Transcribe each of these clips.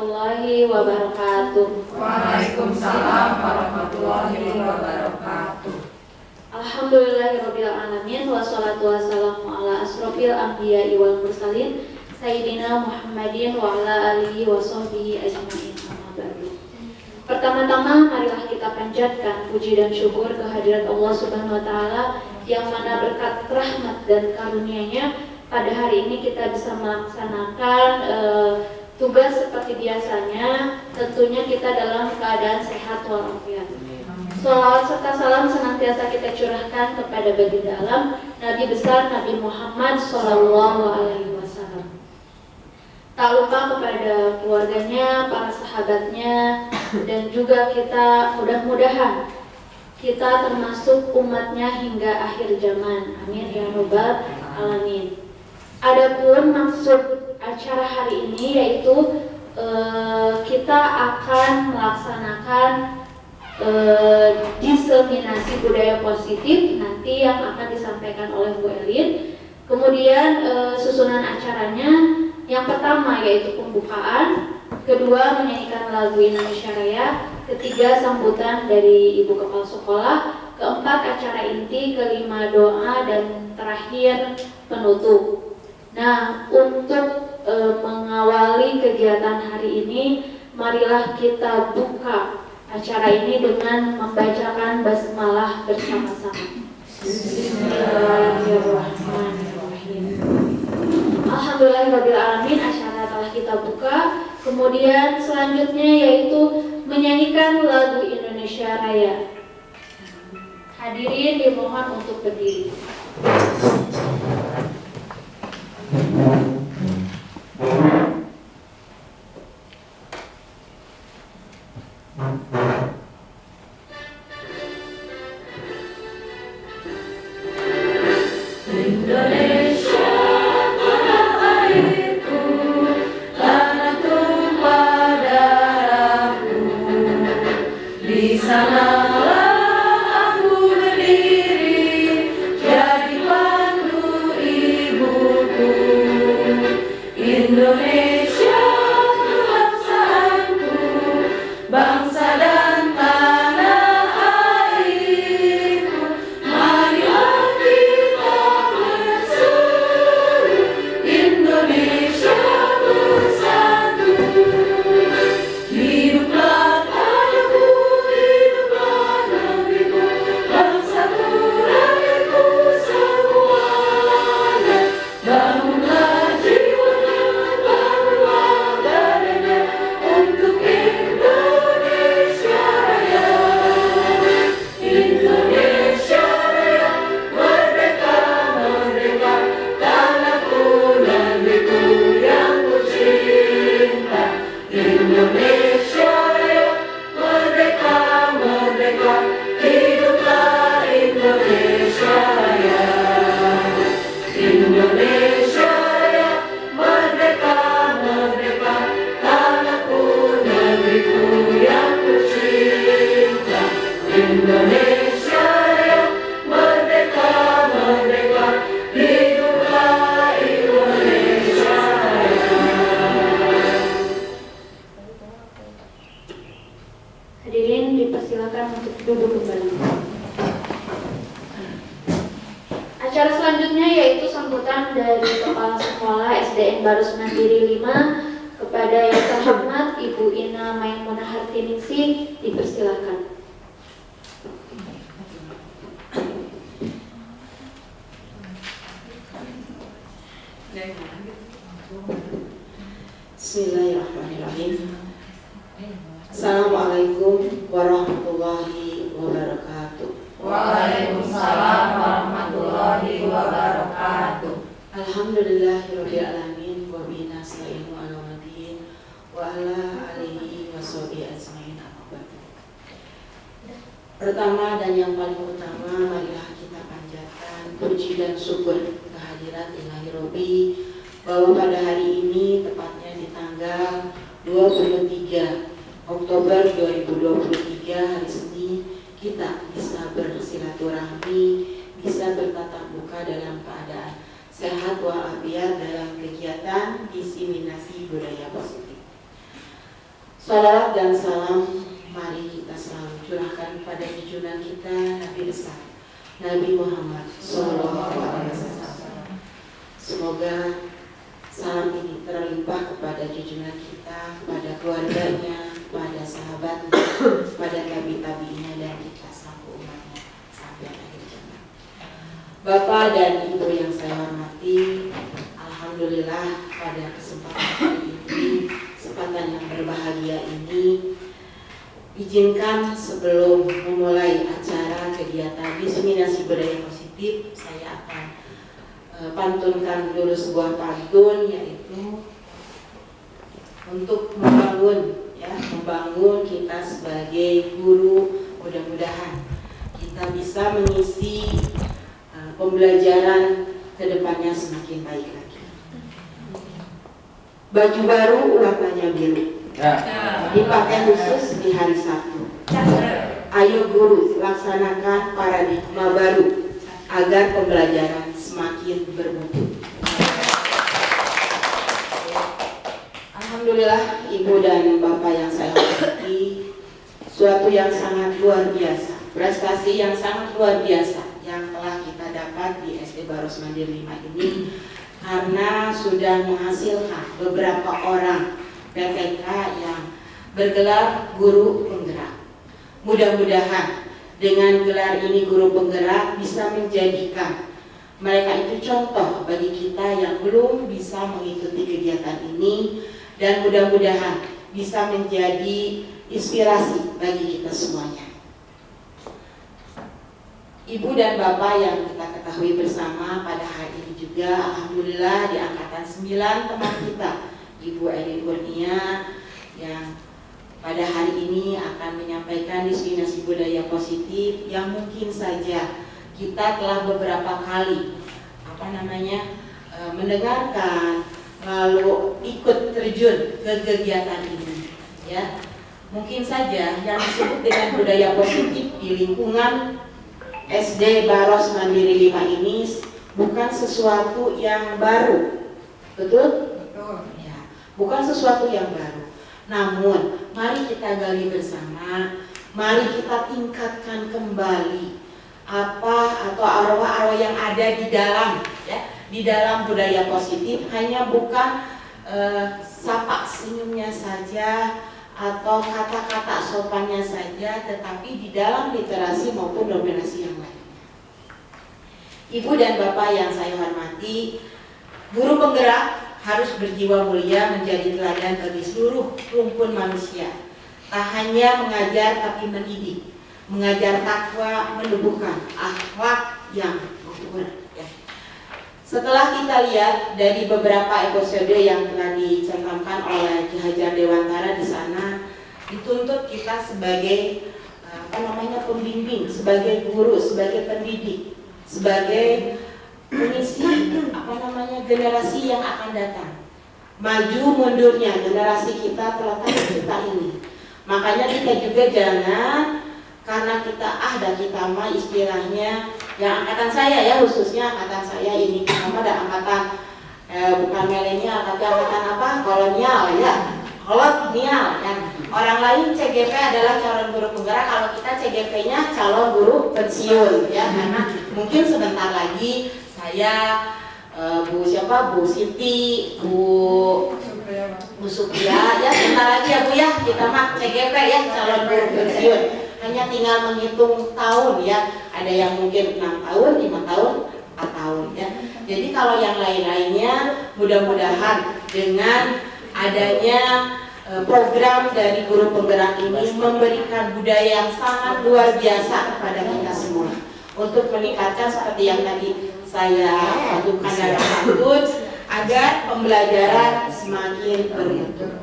warahmatullahi wabarakatuh. Waalaikumsalam warahmatullahi wabarakatuh. Alhamdulillahirabbil alamin wassalatu wassalamu ala asrofil anbiya'i wal mursalin sayyidina Muhammadin wa ala alihi wa sahbihi ajma'in. Amma ba'du. Pertama-tama marilah kita panjatkan puji dan syukur kehadirat Allah Subhanahu wa taala yang mana berkat rahmat dan karunia-Nya pada hari ini kita bisa melaksanakan tugas seperti biasanya, tentunya kita dalam keadaan sehat walafiat. Shalawat serta salam senantiasa kita curahkan kepada baginda alam Nabi besar Nabi Muhammad SAW. Tak lupa kepada keluarganya, para sahabatnya, dan juga kita mudah-mudahan kita termasuk umatnya hingga akhir zaman. Amin ya robbal alamin. Adapun maksud acara hari ini yaitu kita akan melaksanakan diseminasi budaya positif nanti yang akan disampaikan oleh Bu Elin. Kemudian susunan acaranya yang pertama yaitu pembukaan, kedua menyanyikan lagu Indonesia Raya, ketiga sambutan dari Ibu Kepala Sekolah, keempat acara inti, kelima doa, dan terakhir penutup. Nah, untuk mengawali kegiatan hari ini, marilah kita buka acara ini dengan membacakan basmalah bersama-sama. Bismillahirrahmanirrahim. Alhamdulillahirabbil alamin, acara telah kita buka. Kemudian selanjutnya yaitu menyanyikan lagu Indonesia Raya. Hadirin dimohon untuk berdiri. Hadirin dipersilakan untuk duduk kembali. Acara selanjutnya yaitu sambutan dari Kepala Sekolah SDN Barus Mandiri 5 kepada yang terhormat Ibu Ina Maimunah Hartiningsih, dipersilakan. Bismillahirrahmanirrahim. Assalamualaikum warahmatullahi wabarakatuh. Waalaikumsalam warahmatullahi wabarakatuh. Alhamdulillahirabbil alamin wa bihi nasta'inu ala waddin wa ala alihi wa sahbihi ajmain. Pertama dan yang paling utama, marilah kita panjatkan puji dan syukur kehadirat Ilahi Robbi bahwa pada hari ini, tepatnya di tanggal 23 Oktober 2023 hari Senin, kita bisa bersilaturahmi, bisa bertatap muka dalam keadaan sehat walafiat dalam kegiatan diseminasi budaya positif. Salawat dan salam mari kita selalu curahkan pada junjungan kita Nabi besar Nabi Muhammad SAW. Semoga salam ini terlimpah kepada junjungan kita, kepada keluarganya, kepada sahabatnya, kepada tabi-tabinya dan kita selaku umatnya sampai akhir zaman. Bapak dan Ibu yang saya hormati, alhamdulillah pada kesempatan hari ini, kesempatan yang berbahagia ini, izinkan sebelum memulai acara kegiatan diseminasi budaya positif, saya akan pantunkan dulu sebuah pantun, yaitu untuk membangun kita sebagai guru. Mudah-mudahan kita bisa mengisi pembelajaran kedepannya semakin baik lagi. Baju baru warnanya biru, dipakai khusus di hari Sabtu. Ayo guru, laksanakan paradigma baru agar pembelajaran semakin bermutu. Alhamdulillah, Ibu dan Bapak yang saya hormati, suatu yang sangat luar biasa, prestasi yang sangat luar biasa yang telah kita dapat di SD Baros Mandiri 5 ini, karena sudah menghasilkan beberapa orang PTK yang bergelar guru penggerak. Mudah-mudahan dengan gelar ini guru penggerak bisa menjadikan mereka itu contoh bagi kita yang belum bisa mengikuti kegiatan ini, dan mudah-mudahan bisa menjadi inspirasi bagi kita semuanya. Ibu dan Bapak yang kita ketahui bersama pada hari ini juga, alhamdulillah di angkatan 9 teman kita, Ibu Edi Kurnia, yang pada hari ini akan menyampaikan diseminasi budaya positif yang mungkin saja kita telah beberapa kali mendengarkan, lalu ikut terjun ke kegiatan ini, ya. Mungkin saja yang disebut dengan budaya positif di lingkungan SD Baros Mandiri 5 ini bukan sesuatu yang baru, betul? Betul. Ya, bukan sesuatu yang baru. Namun, mari kita gali bersama, mari kita tingkatkan kembali apa atau arwah-arwah yang ada di dalam, ya, di dalam budaya positif, hanya bukan sapa senyumnya saja atau kata-kata sopannya saja, tetapi di dalam literasi maupun dominasi yang lain. Ibu dan Bapak yang saya hormati, guru penggerak harus berjiwa mulia menjadi teladan bagi seluruh rumpun manusia. Tak hanya mengajar tapi mendidik, mengajar takwa, menumbuhkan akhlak yang luhur. Setelah kita lihat dari beberapa episode yang telah dicantumkan oleh Ki Hajar Dewantara di sana, dituntut kita sebagai pembimbing, sebagai guru, sebagai pendidik, sebagai mengisi generasi yang akan datang. Maju mundurnya generasi kita terletak di kita ini. Makanya kita juga jangan karena kita dan kita mah istilahnya yang angkatan saya, ya, khususnya angkatan saya ini sama ada angkatan bukan milenial tapi angkatan kolonial, ya, kolonial, ya. Orang lain CGP adalah calon guru penggerak, kalau kita CGP-nya calon guru pensiun, ya, karena mungkin sebentar lagi saya Bu Siti, Bu Supria, ya, sebentar lagi ya Bu, ya, kita mah CGP, ya, calon guru pensiun. Hanya tinggal menghitung tahun, ya, ada yang mungkin 6 tahun, 5 tahun, 4 tahun, ya. Jadi kalau yang lain-lainnya mudah-mudahan dengan adanya program dari guru penggerak ini memberikan budaya yang sangat luar biasa kepada kita semua untuk meningkatkan seperti yang tadi saya lakukan dalam pantun agar pembelajaran semakin bermutu.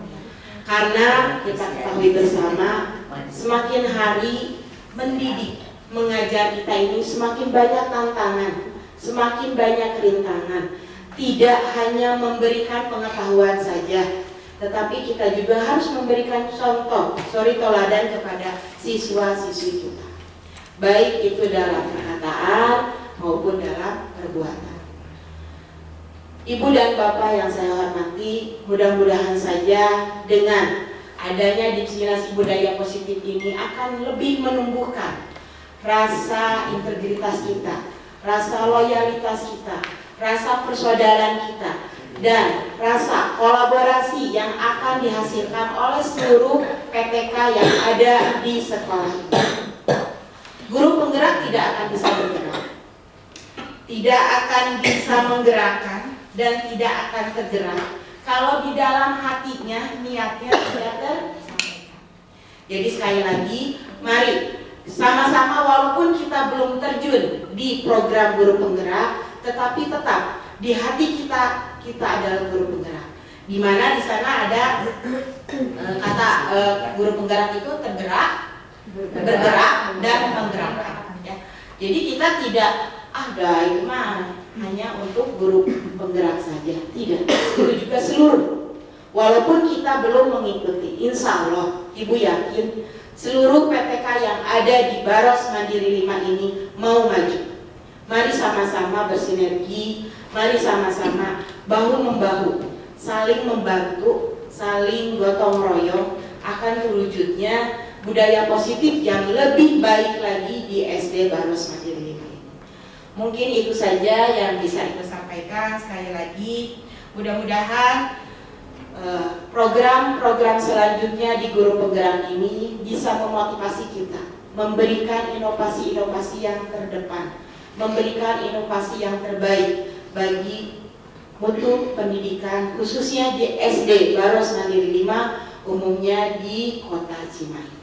Karena kita ketahui bersama, semakin hari mendidik, mengajar kita ini semakin banyak tantangan, semakin banyak rintangan. Tidak hanya memberikan pengetahuan saja, tetapi kita juga harus memberikan contoh, teladan kepada siswa-siswi kita, baik itu dalam perkataan maupun dalam perbuatan. Ibu dan Bapak yang saya hormati, mudah-mudahan saja dengan adanya diseminasi budaya positif ini akan lebih menumbuhkan rasa integritas kita, rasa loyalitas kita, rasa persaudaraan kita, dan rasa kolaborasi yang akan dihasilkan oleh seluruh PTK yang ada di sekolah ini. Guru penggerak tidak akan bisa bergerak, tidak akan bisa menggerakkan, dan tidak akan tergerak kalau di dalam hatinya niatnya tidak tersampaikan. Jadi sekali lagi, mari sama-sama, walaupun kita belum terjun di program guru penggerak, tetapi tetap di hati kita adalah guru penggerak. Di mana di sana ada kata guru penggerak itu tergerak, bergerak, dan menggerakkan. Ya. Jadi kita tidak ada itu mah hanya untuk guru penggerak saja, tidak. Itu juga seluruh. Walaupun kita belum mengikuti, insya Allah Ibu yakin seluruh PTK yang ada di Baros Mandiri 5 ini mau maju. Mari sama-sama bersinergi, mari sama-sama bahu-membahu, saling membantu, saling gotong royong akan terwujudnya budaya positif yang lebih baik lagi di SD Baros Mandiri 5 ini. Mungkin itu saja yang bisa Ibu sampaikan. Sekali lagi, mudah-mudahan program-program selanjutnya di guru penggerak ini bisa memotivasi kita, memberikan inovasi-inovasi yang terdepan, memberikan inovasi yang terbaik bagi mutu pendidikan khususnya di SD Baros Mandiri 5, umumnya di Kota Cimahi.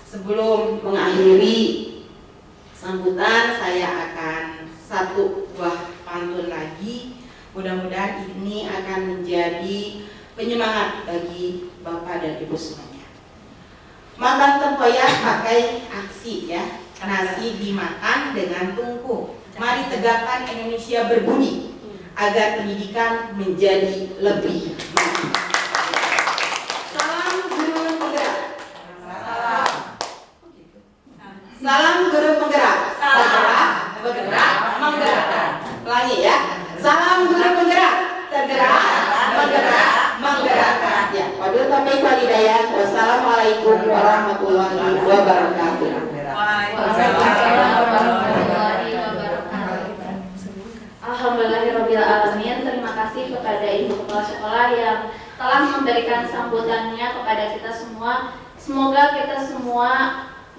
Sebelum mengakhiri sambutan, saya akan satu buah pantun lagi. Mudah-mudahan ini akan menjadi penyemangat bagi Bapak dan Ibu semuanya. Makan tempoyak pakai aksi ya. Nasi dimakan dengan tungku. Mari tegakkan Indonesia berbudi agar pendidikan menjadi lebih maju. Salam guru penggerak. Salam guru penggerak. Tergerak, bergerak, menggerakkan. Ulangi ya. Salam guru penggerak. Tergerak, bergerak, menggerakkan. Ya, wabillahi taufiq wal hidayah. Wassalamualaikum warahmatullahi wabarakatuh. Waalaikumsalam warahmatullahi wabarakatuh. Alhamdulillahirabbil alamin. Terima kasih kepada Ibu Kepala Sekolah yang telah memberikan sambutannya kepada kita semua. Semoga kita semua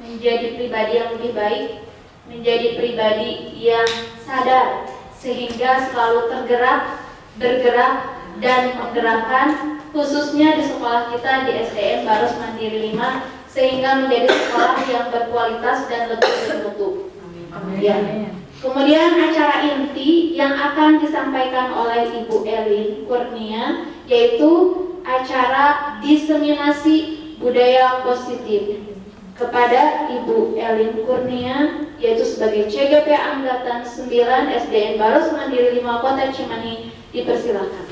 menjadi pribadi yang lebih baik, menjadi pribadi yang sadar sehingga selalu tergerak, bergerak, dan menggerakkan, khususnya di sekolah kita di SDN Baros Mandiri 5, sehingga menjadi sekolah yang berkualitas dan lebih bermutu. Ya. Kemudian acara inti yang akan disampaikan oleh Ibu Elin Kurnia, yaitu acara diseminasi budaya positif. Kepada Ibu Elin Kurnia, yaitu sebagai CGP Angkatan 9 SDN Baros Mandiri 5 Kota Cimahi, dipersilakan.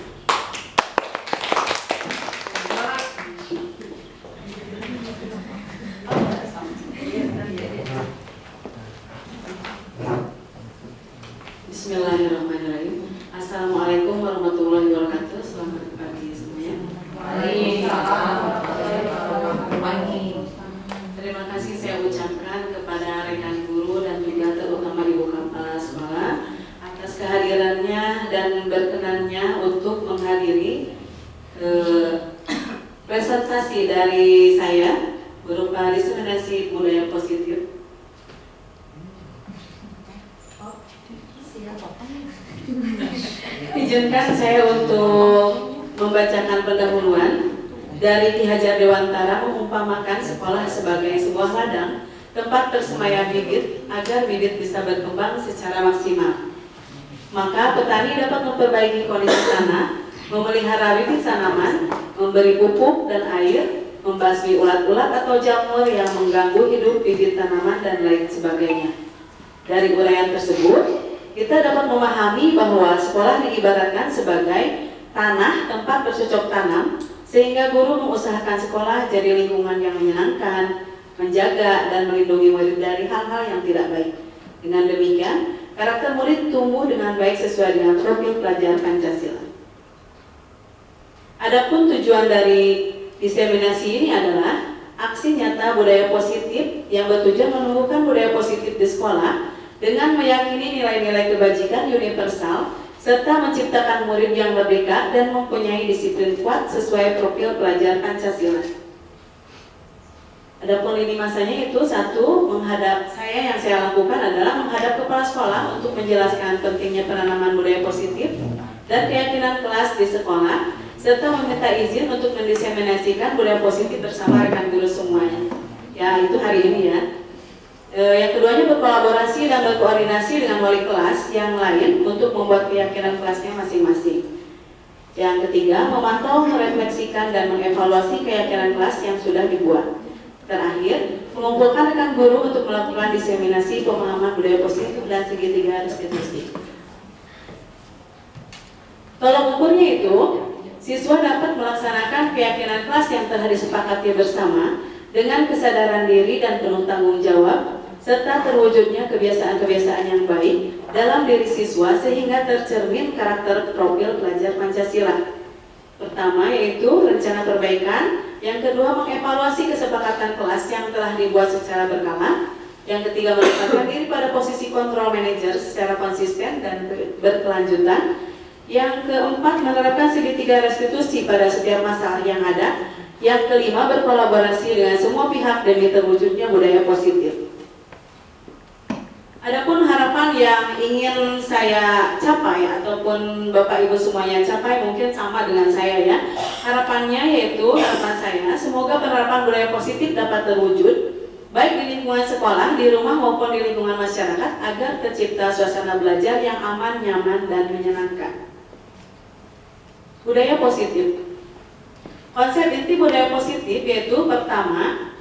Bismillahirrahmanirrahim. Assalamualaikum warahmatullahi wabarakatuh. Selamat pagi semuanya. Waalaikumsalam warahmatullahi wabarakatuh. Terima kasih saya ucapkan kepada rekan guru dan juga terutama Ibu Kepala Sekolah atas kehadirannya dan berkenannya untuk menghadiri presentasi dari saya berupa diseminasi budaya positif. Izinkan saya untuk membacakan pendahuluan. Dari Ki Hajar Dewantara mengumpamakan sekolah sebagai sebuah ladang tempat bersemayam bibit agar bibit bisa berkembang secara maksimal. Maka petani dapat memperbaiki kondisi tanah, memelihara bibit tanaman, memberi pupuk dan air, membasmi ulat-ulat atau jamur yang mengganggu hidup bibit tanaman dan lain sebagainya. Dari uraian tersebut, kita dapat memahami bahwa sekolah diibaratkan sebagai tanah tempat bercocok tanam, sehingga guru mengusahakan sekolah jadi lingkungan yang menyenangkan, menjaga dan melindungi murid dari hal-hal yang tidak baik. Dengan demikian, karakter murid tumbuh dengan baik sesuai dengan profil pelajar Pancasila. Adapun tujuan dari diseminasi ini adalah aksi nyata budaya positif yang bertujuan menumbuhkan budaya positif di sekolah dengan meyakini nilai-nilai kebajikan universal serta menciptakan murid yang merdeka dan mempunyai disiplin kuat sesuai profil pelajar Pancasila. Adapun lini masanya itu satu, yang saya lakukan adalah menghadap kepala sekolah untuk menjelaskan pentingnya penanaman budaya positif dan keyakinan kelas di sekolah, serta meminta izin untuk mendiseminasikan budaya positif bersama rekan guru semuanya. Ya, itu hari ini ya. Yang keduanya berkolaborasi dan berkoordinasi dengan wali kelas yang lain untuk membuat keyakinan kelasnya masing-masing. Yang ketiga, memantau, merefleksikan, dan mengevaluasi keyakinan kelas yang sudah dibuat. Terakhir, mengumpulkan rekan guru untuk melakukan diseminasi pemahaman budaya positif dan segitiga restitusi. Tolak ukurnya itu, siswa dapat melaksanakan keyakinan kelas yang telah disepakati bersama dengan kesadaran diri dan penuh tanggung jawab, serta terwujudnya kebiasaan-kebiasaan yang baik dalam diri siswa sehingga tercermin karakter profil pelajar Pancasila. Pertama yaitu rencana perbaikan, yang kedua mengevaluasi kesepakatan kelas yang telah dibuat secara berkala, yang ketiga menempatkan diri pada posisi kontrol manajer secara konsisten dan berkelanjutan, yang keempat menerapkan segitiga restitusi pada setiap masalah yang ada, yang kelima berkolaborasi dengan semua pihak demi terwujudnya budaya positif. Adapun harapan yang ingin saya capai ataupun Bapak Ibu semuanya capai mungkin sama dengan saya ya. Harapan saya semoga penerapan budaya positif dapat terwujud baik di lingkungan sekolah, di rumah maupun di lingkungan masyarakat agar tercipta suasana belajar yang aman, nyaman, dan menyenangkan. Budaya positif. Konsep inti budaya positif yaitu pertama,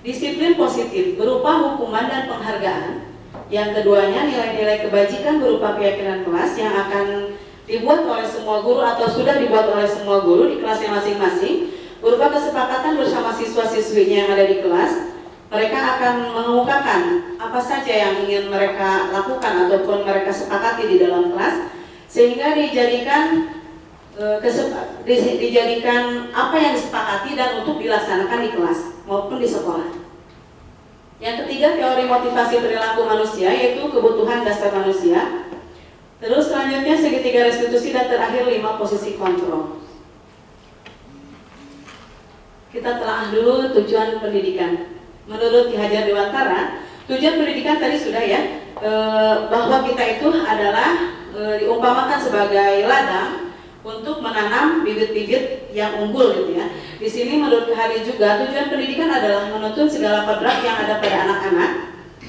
disiplin positif berupa hukuman dan penghargaan. Yang keduanya nilai-nilai kebajikan berupa keyakinan kelas yang akan dibuat oleh semua guru atau sudah dibuat oleh semua guru di kelasnya masing-masing berupa kesepakatan bersama siswa-siswinya yang ada di kelas. Mereka akan mengemukakan apa saja yang ingin mereka lakukan ataupun mereka sepakati di dalam kelas sehingga dijadikan apa yang disepakati dan untuk dilaksanakan di kelas maupun di sekolah. Yang ketiga, teori motivasi perilaku manusia yaitu kebutuhan dasar manusia. Terus selanjutnya segitiga restitusi dan terakhir 5 posisi kontrol. Kita telah dulu tujuan pendidikan. Menurut Ki Hajar Dewantara, tujuan pendidikan tadi sudah ya, bahwa kita itu adalah diumpamakan sebagai ladang untuk menanam bibit-bibit yang unggul gitu ya. Di sini menurut Hari juga tujuan pendidikan adalah menuntun segala kodrat yang ada pada anak-anak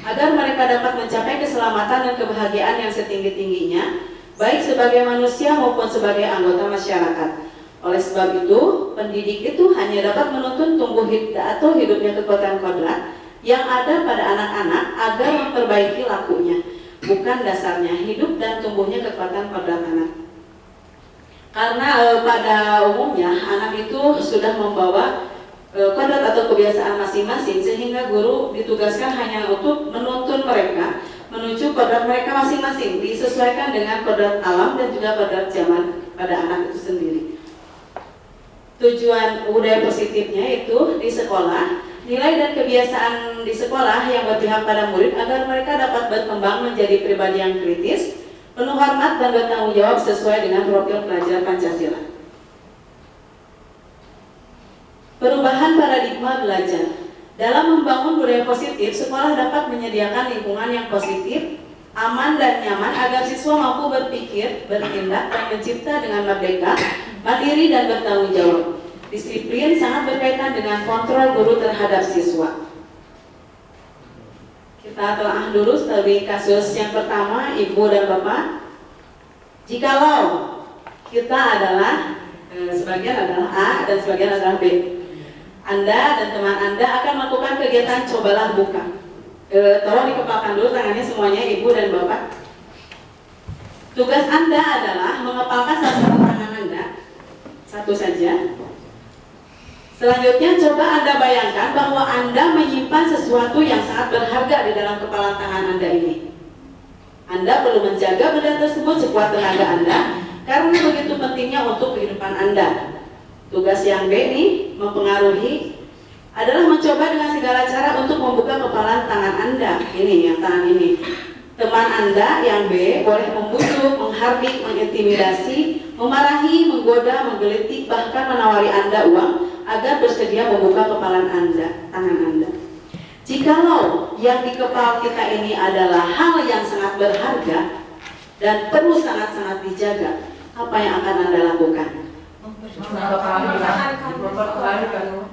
agar mereka dapat mencapai keselamatan dan kebahagiaan yang setinggi-tingginya baik sebagai manusia maupun sebagai anggota masyarakat. Oleh sebab itu, pendidik itu hanya dapat menuntun tumbuh atau hidupnya kekuatan kodrat yang ada pada anak-anak agar memperbaiki lakunya, bukan dasarnya hidup dan tumbuhnya kekuatan kodrat anak. Karena pada umumnya anak itu sudah membawa kodrat atau kebiasaan masing-masing sehingga guru ditugaskan hanya untuk menuntun mereka menuju kodrat mereka masing-masing disesuaikan dengan kodrat alam dan juga kodrat zaman pada anak itu sendiri. Tujuan budaya positifnya itu di sekolah, nilai dan kebiasaan di sekolah yang berpihak pada murid agar mereka dapat berkembang menjadi pribadi yang kritis, penuh hormat dan bertanggung jawab sesuai dengan profil pelajar Pancasila. Perubahan paradigma belajar. Dalam membangun budaya positif, sekolah dapat menyediakan lingkungan yang positif, aman dan nyaman agar siswa mampu berpikir, bertindak, dan mencipta dengan merdeka, mandiri dan bertanggung jawab. Disiplin sangat berkaitan dengan kontrol guru terhadap siswa. Kita telah dulu studi kasus yang pertama, Ibu dan Bapak. Jikalau kita adalah sebagian adalah A dan sebagian adalah B, Anda dan teman Anda akan melakukan kegiatan cobalah buka. Tolong dikepalkan dulu tangannya semuanya, Ibu dan Bapak. Tugas Anda adalah mengepalkan salah satu tangan Anda, satu saja. Selanjutnya coba Anda bayangkan bahwa Anda menyimpan sesuatu yang sangat berharga di dalam kepala tangan Anda ini. Anda perlu menjaga benda tersebut sekuat tenaga Anda karena begitu pentingnya untuk kehidupan Anda. Tugas yang B nih, mempengaruhi adalah mencoba dengan segala cara untuk membuka kepalan tangan Anda. Ini yang tangan ini. Teman Anda yang B boleh membujuk, menghardik, mengintimidasi, memarahi, menggoda, menggelitik, bahkan menawari Anda uang agar bersedia membuka kepalan Anda, tangan Anda. Jikalau yang di kepala kita ini adalah hal yang sangat berharga dan perlu sangat-sangat dijaga, apa yang akan Anda lakukan?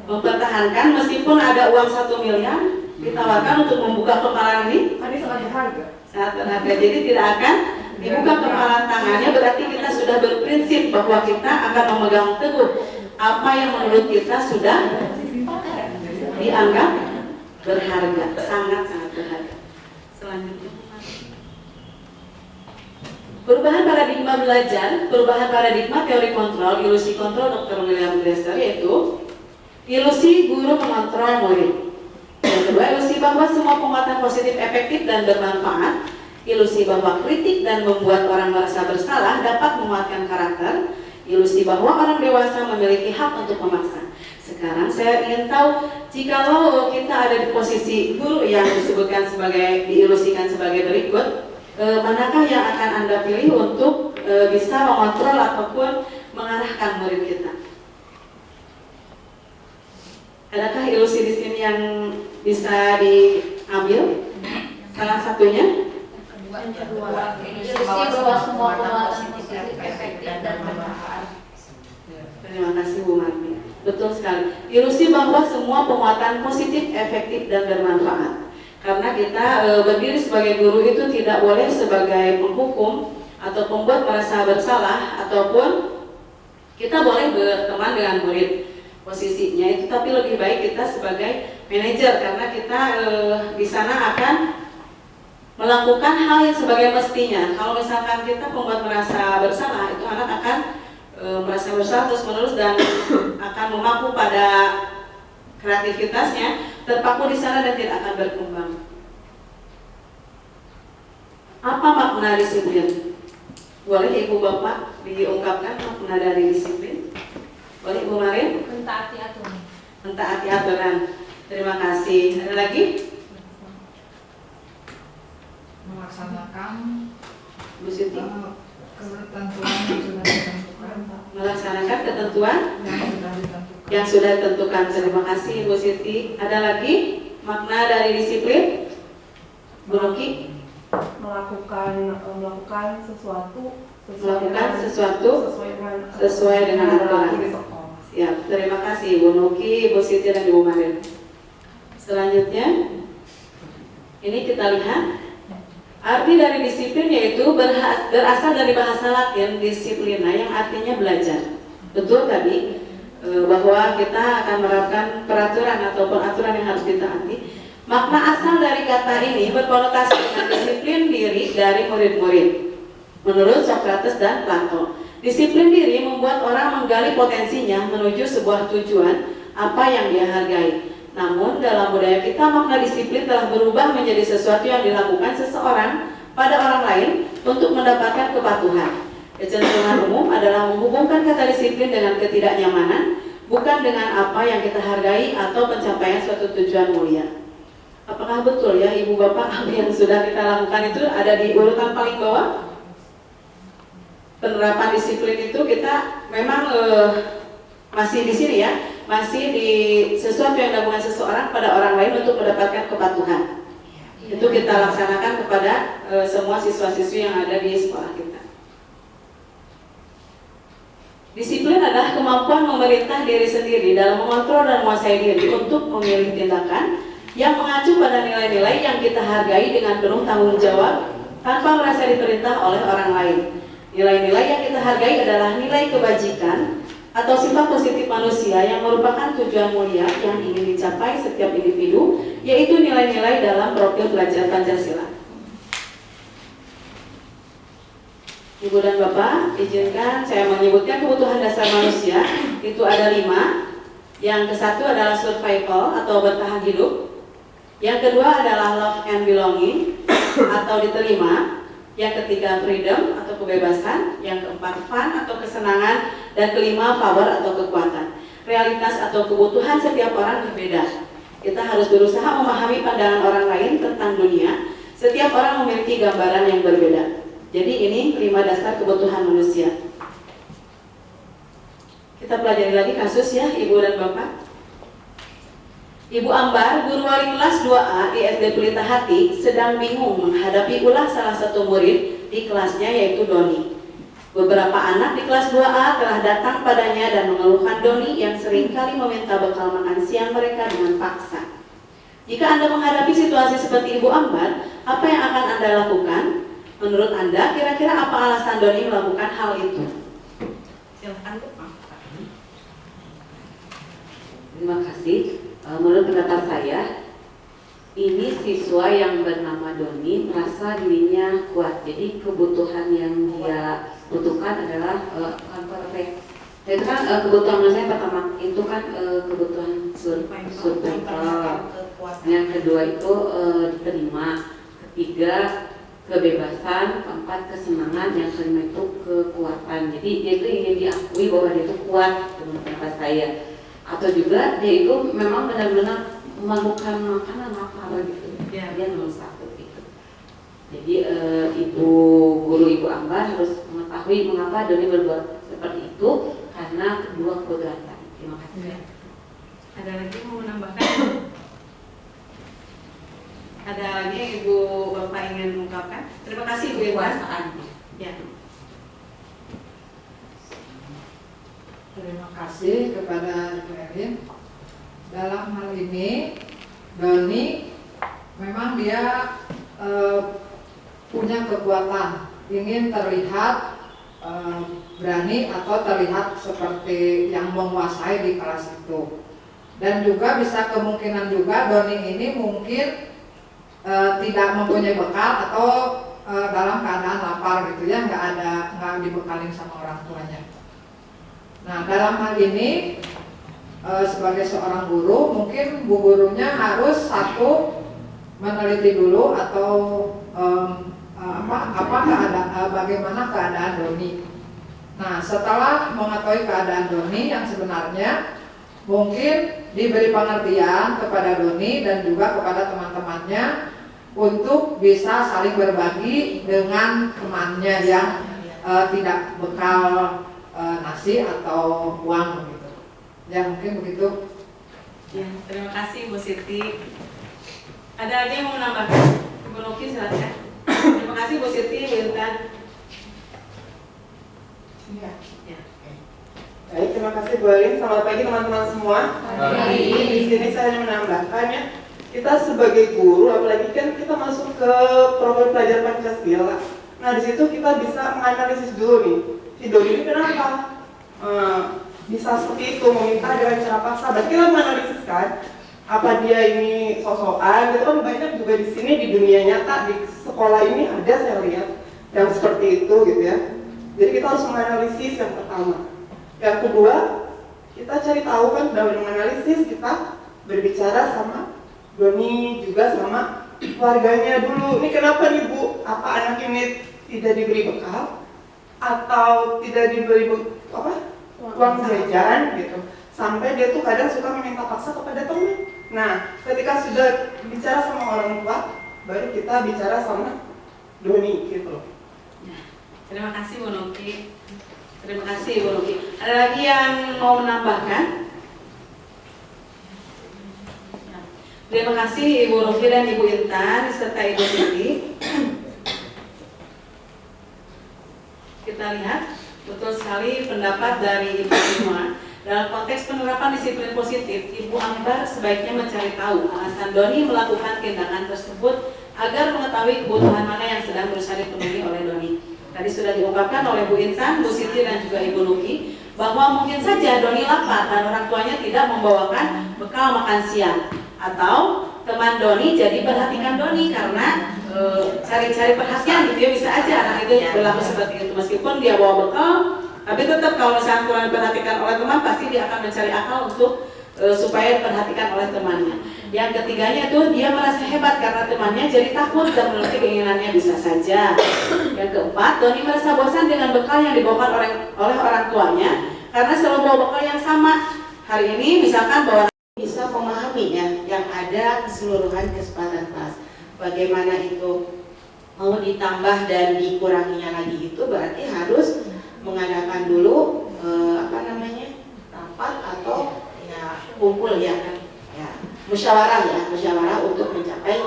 Mempertahankan meskipun ada uang 1 miliar ditawarkan untuk membuka kepalan ini. Ini sangat berharga. Sangat berharga. Jadi tidak akan dibuka kepalan tangannya, berarti kita sudah berprinsip bahwa kita akan memegang teguh apa yang menurut kita sudah dianggap berharga, sangat-sangat berharga. Selanjutnya, perubahan paradigma belajar, perubahan paradigma teori kontrol, ilusi kontrol Dr. William Glasser, yaitu ilusi guru mengontrol murid. Yang kedua, ilusi bahwa semua penguatan positif efektif dan bermanfaat, ilusi bahwa kritik dan membuat orang merasa bersalah dapat menguatkan karakter, ilusi bahwa orang dewasa memiliki hak untuk memaksa. Sekarang saya ingin tahu, jikalau kita ada di posisi guru yang disebutkan sebagai, diilusikan sebagai berikut, manakah yang akan Anda pilih untuk bisa mengontrol ataupun mengarahkan murid kita? Adakah ilusi di sini yang bisa diambil? Salah satunya? Yang kedua, ilusi bahwa semua penguatan positif efektif dan bermanfaat. Terima kasih Bu Marmi. Betul sekali. Ilusi bahwa semua penguatan positif, efektif dan bermanfaat. Karena kita berdiri sebagai guru itu tidak boleh sebagai penghukum atau pembuat merasa bersalah, ataupun kita boleh berteman dengan murid posisinya itu, tapi lebih baik kita sebagai manajer karena kita di sana akan melakukan hal yang sebagai mestinya. Kalau misalkan kita pembuat merasa bersalah, itu anak akan merasa bersalah terus menerus dan akan memaku pada kreativitasnya, terpaku di sana dan tidak akan berkembang. Apa makna disiplin? Boleh Ibu Bapak diungkapkan makna dari disiplin? Boleh Ibu Marin? Mentaati aturan. Mentaati aturan. Terima kasih. Ada lagi? Melaksanakan Bu Siti? ketentuan yang sudah ditentukan. Melaksanakan ketentuan Yang sudah ditentukan. yang sudah ditentukan. Terima kasih Bu Siti. Ada lagi makna dari disiplin? Bu Roki? melakukan sesuatu sesuai dengan aturan. Ya, terima kasih Bu Nuki, Bu Siti dan Ibu Marin. Selanjutnya, ini kita lihat arti dari disiplin, yaitu berasal dari bahasa Latin disiplina yang artinya belajar. Betul tadi bahwa kita akan menerapkan peraturan ataupun aturan yang harus ditaati. Makna asal dari kata ini berkonotasi dengan disiplin diri dari murid-murid. Menurut Socrates dan Plato, disiplin diri membuat orang menggali potensinya menuju sebuah tujuan apa yang dia hargai. Namun dalam budaya kita, makna disiplin telah berubah menjadi sesuatu yang dilakukan seseorang pada orang lain untuk mendapatkan kepatuhan. Kecenderungan umum adalah menghubungkan kata disiplin dengan ketidaknyamanan, bukan dengan apa yang kita hargai atau pencapaian suatu tujuan mulia. Apakah betul ya Ibu Bapak, apa yang sudah kita lakukan itu ada di urutan paling bawah? Penerapan disiplin itu kita memang masih di sini ya, masih di sesuatu yang dilakukan seseorang pada orang lain untuk mendapatkan kepatuhan. Itu kita laksanakan kepada semua siswa-siswi yang ada di sekolah kita. Disiplin adalah kemampuan memerintah diri sendiri dalam mengontrol dan menguasai diri untuk memilih tindakan yang mengacu pada nilai-nilai yang kita hargai dengan penuh tanggung jawab tanpa merasa diperintah oleh orang lain. Nilai-nilai yang kita hargai adalah nilai kebajikan atau sifat positif manusia yang merupakan tujuan mulia yang ingin dicapai setiap individu, yaitu nilai-nilai dalam profil belajar Pancasila. Ibu dan Bapak, izinkan saya menyebutkan kebutuhan dasar manusia. Itu ada 5. Yang ke-1 adalah survival atau bertahan hidup. Yang kedua adalah love and belonging atau diterima. Yang ketiga freedom atau kebebasan. Yang keempat fun atau kesenangan. Dan kelima power atau kekuatan. realitas atau kebutuhan setiap orang berbeda. Kita harus berusaha memahami pandangan orang lain tentang dunia. Setiap orang memiliki gambaran yang berbeda. Jadi ini 5 dasar kebutuhan manusia. Kita pelajari lagi kasus ya, Ibu dan Bapak. Ibu Ambar, guru wali kelas 2A di SD Pelita Hati, sedang bingung menghadapi ulah salah satu murid di kelasnya, yaitu Doni. Beberapa anak di kelas 2A telah datang padanya dan mengeluhkan Doni yang seringkali meminta bekal makan siang mereka dengan paksa. Jika Anda menghadapi situasi seperti Ibu Ambar, apa yang akan Anda lakukan? Menurut Anda, kira-kira apa alasan Doni melakukan hal itu? Silakan, Bu. Terima kasih. Menurut pendapat saya, ini siswa yang bernama Doni merasa dirinya kuat. Jadi kebutuhan yang dia butuhkan adalah itu kan kebutuhan saya pertama itu kan kebutuhan survival. Yang kedua itu diterima. Ketiga kebebasan. Keempat kesenangan. Yang kelima itu kekuatan. Jadi dia itu ingin diakui bahwa dia itu kuat, menurut pendapat saya. Atau juga dia itu memang benar-benar memerlukan makanan apa gitu ya, dia nomor 1 gitu. Jadi Ibu Ambar harus mengetahui mengapa Doni berbuat seperti itu, karena kedua kebutuhan tadi. Terima kasih. Ya. Ada lagi mau menambahkan? Ada lagi yang Ibu Bapak ingin mengungkapkan? Terima kasih Bu Irwan. Ya. Terima kasih kepada Ibu Erin. Dalam hal ini, Doni memang dia punya kekuatan, ingin terlihat berani atau terlihat seperti yang menguasai di kelas itu. Dan juga bisa kemungkinan juga Doni ini mungkin tidak mempunyai bekal atau dalam keadaan lapar gitu ya, nggak dibekalin sama orang tuanya. Nah, dalam hal ini sebagai seorang guru, mungkin bu gurunya harus satu meneliti dulu atau bagaimana keadaan Doni. Nah, setelah mengetahui keadaan Doni yang sebenarnya, mungkin diberi pengertian kepada Doni dan juga kepada teman-temannya untuk bisa saling berbagi dengan temannya yang tidak bekal nasi atau uang begitu. Ya mungkin begitu. Ya, terima kasih Bu Siti. Ada lagi yang mau menambahkan? Bu Noki silakan. Terima kasih Bu Siti, Bu Intan. Ya. Ya. Baik, terima kasih Bu Erin. Selamat pagi teman-teman semua. Di sini saya hanya menambahkan ya, kita sebagai guru, apalagi kan kita masuk ke program belajar Pancasila. Nah, di situ kita bisa menganalisis dulu nih, si Doni ini kenapa bisa seperti itu, meminta dengan cara paksa. Berarti kita menganalisis kan, apa dia ini sosokan, gitu kan banyak juga di sini di dunia nyata, di sekolah ini ada saya lihat yang seperti itu gitu ya. Jadi kita harus menganalisis yang pertama. Yang kedua, kita cari tahu kan, dalam menganalisis kita berbicara sama Doni juga sama keluarganya dulu. Ini kenapa nih Bu, apa anak ini tidak diberi bekal atau tidak diberi uang jajan gitu, sampai dia tuh kadang suka meminta paksa kepada teman. Nah, ketika sudah bicara sama orang tua, baru kita bicara sama Doni gitu loh. Terima kasih Bu Noki. Terima kasih Bu Noki. Ada lagi yang mau menambahkan? Terima kasih Ibu Noki dan Ibu Intan serta Ibu Siti. Kita lihat betul sekali pendapat dari Ibu semua. Dalam konteks penerapan disiplin positif, Ibu Ambar sebaiknya mencari tahu alasan Doni melakukan tindakan tersebut agar mengetahui kebutuhan mana yang sedang berusaha dipenuhi oleh Doni. Tadi sudah diungkapkan oleh Bu Intan, Bu Siti dan juga Ibu Nuki bahwa mungkin saja Doni lapar dan orang tuanya tidak membawakan bekal makan siang, atau teman Doni jadi perhatikan Doni karena cari-cari perhatian gitu ya, bisa aja anak itu berlaku seperti itu meskipun dia bawa bekal, tapi tetap kalau misalnya kurang diperhatikan oleh teman pasti dia akan mencari akal untuk supaya diperhatikan oleh temannya. Yang ketiganya itu dia merasa hebat karena temannya jadi takut dan menuruti keinginannya, bisa saja. Yang keempat, Doni merasa bosan dengan bekal yang dibawakan oleh orang tuanya karena selalu bawa bekal yang sama. hari ini misalkan bahwa bisa memahami ya yang ada keseluruhan kesempatan kelas. Bagaimana itu mau ditambah dan dikuranginya lagi itu berarti harus mengadakan dulu rapat atau ya kumpul ya musyawarah untuk mencapai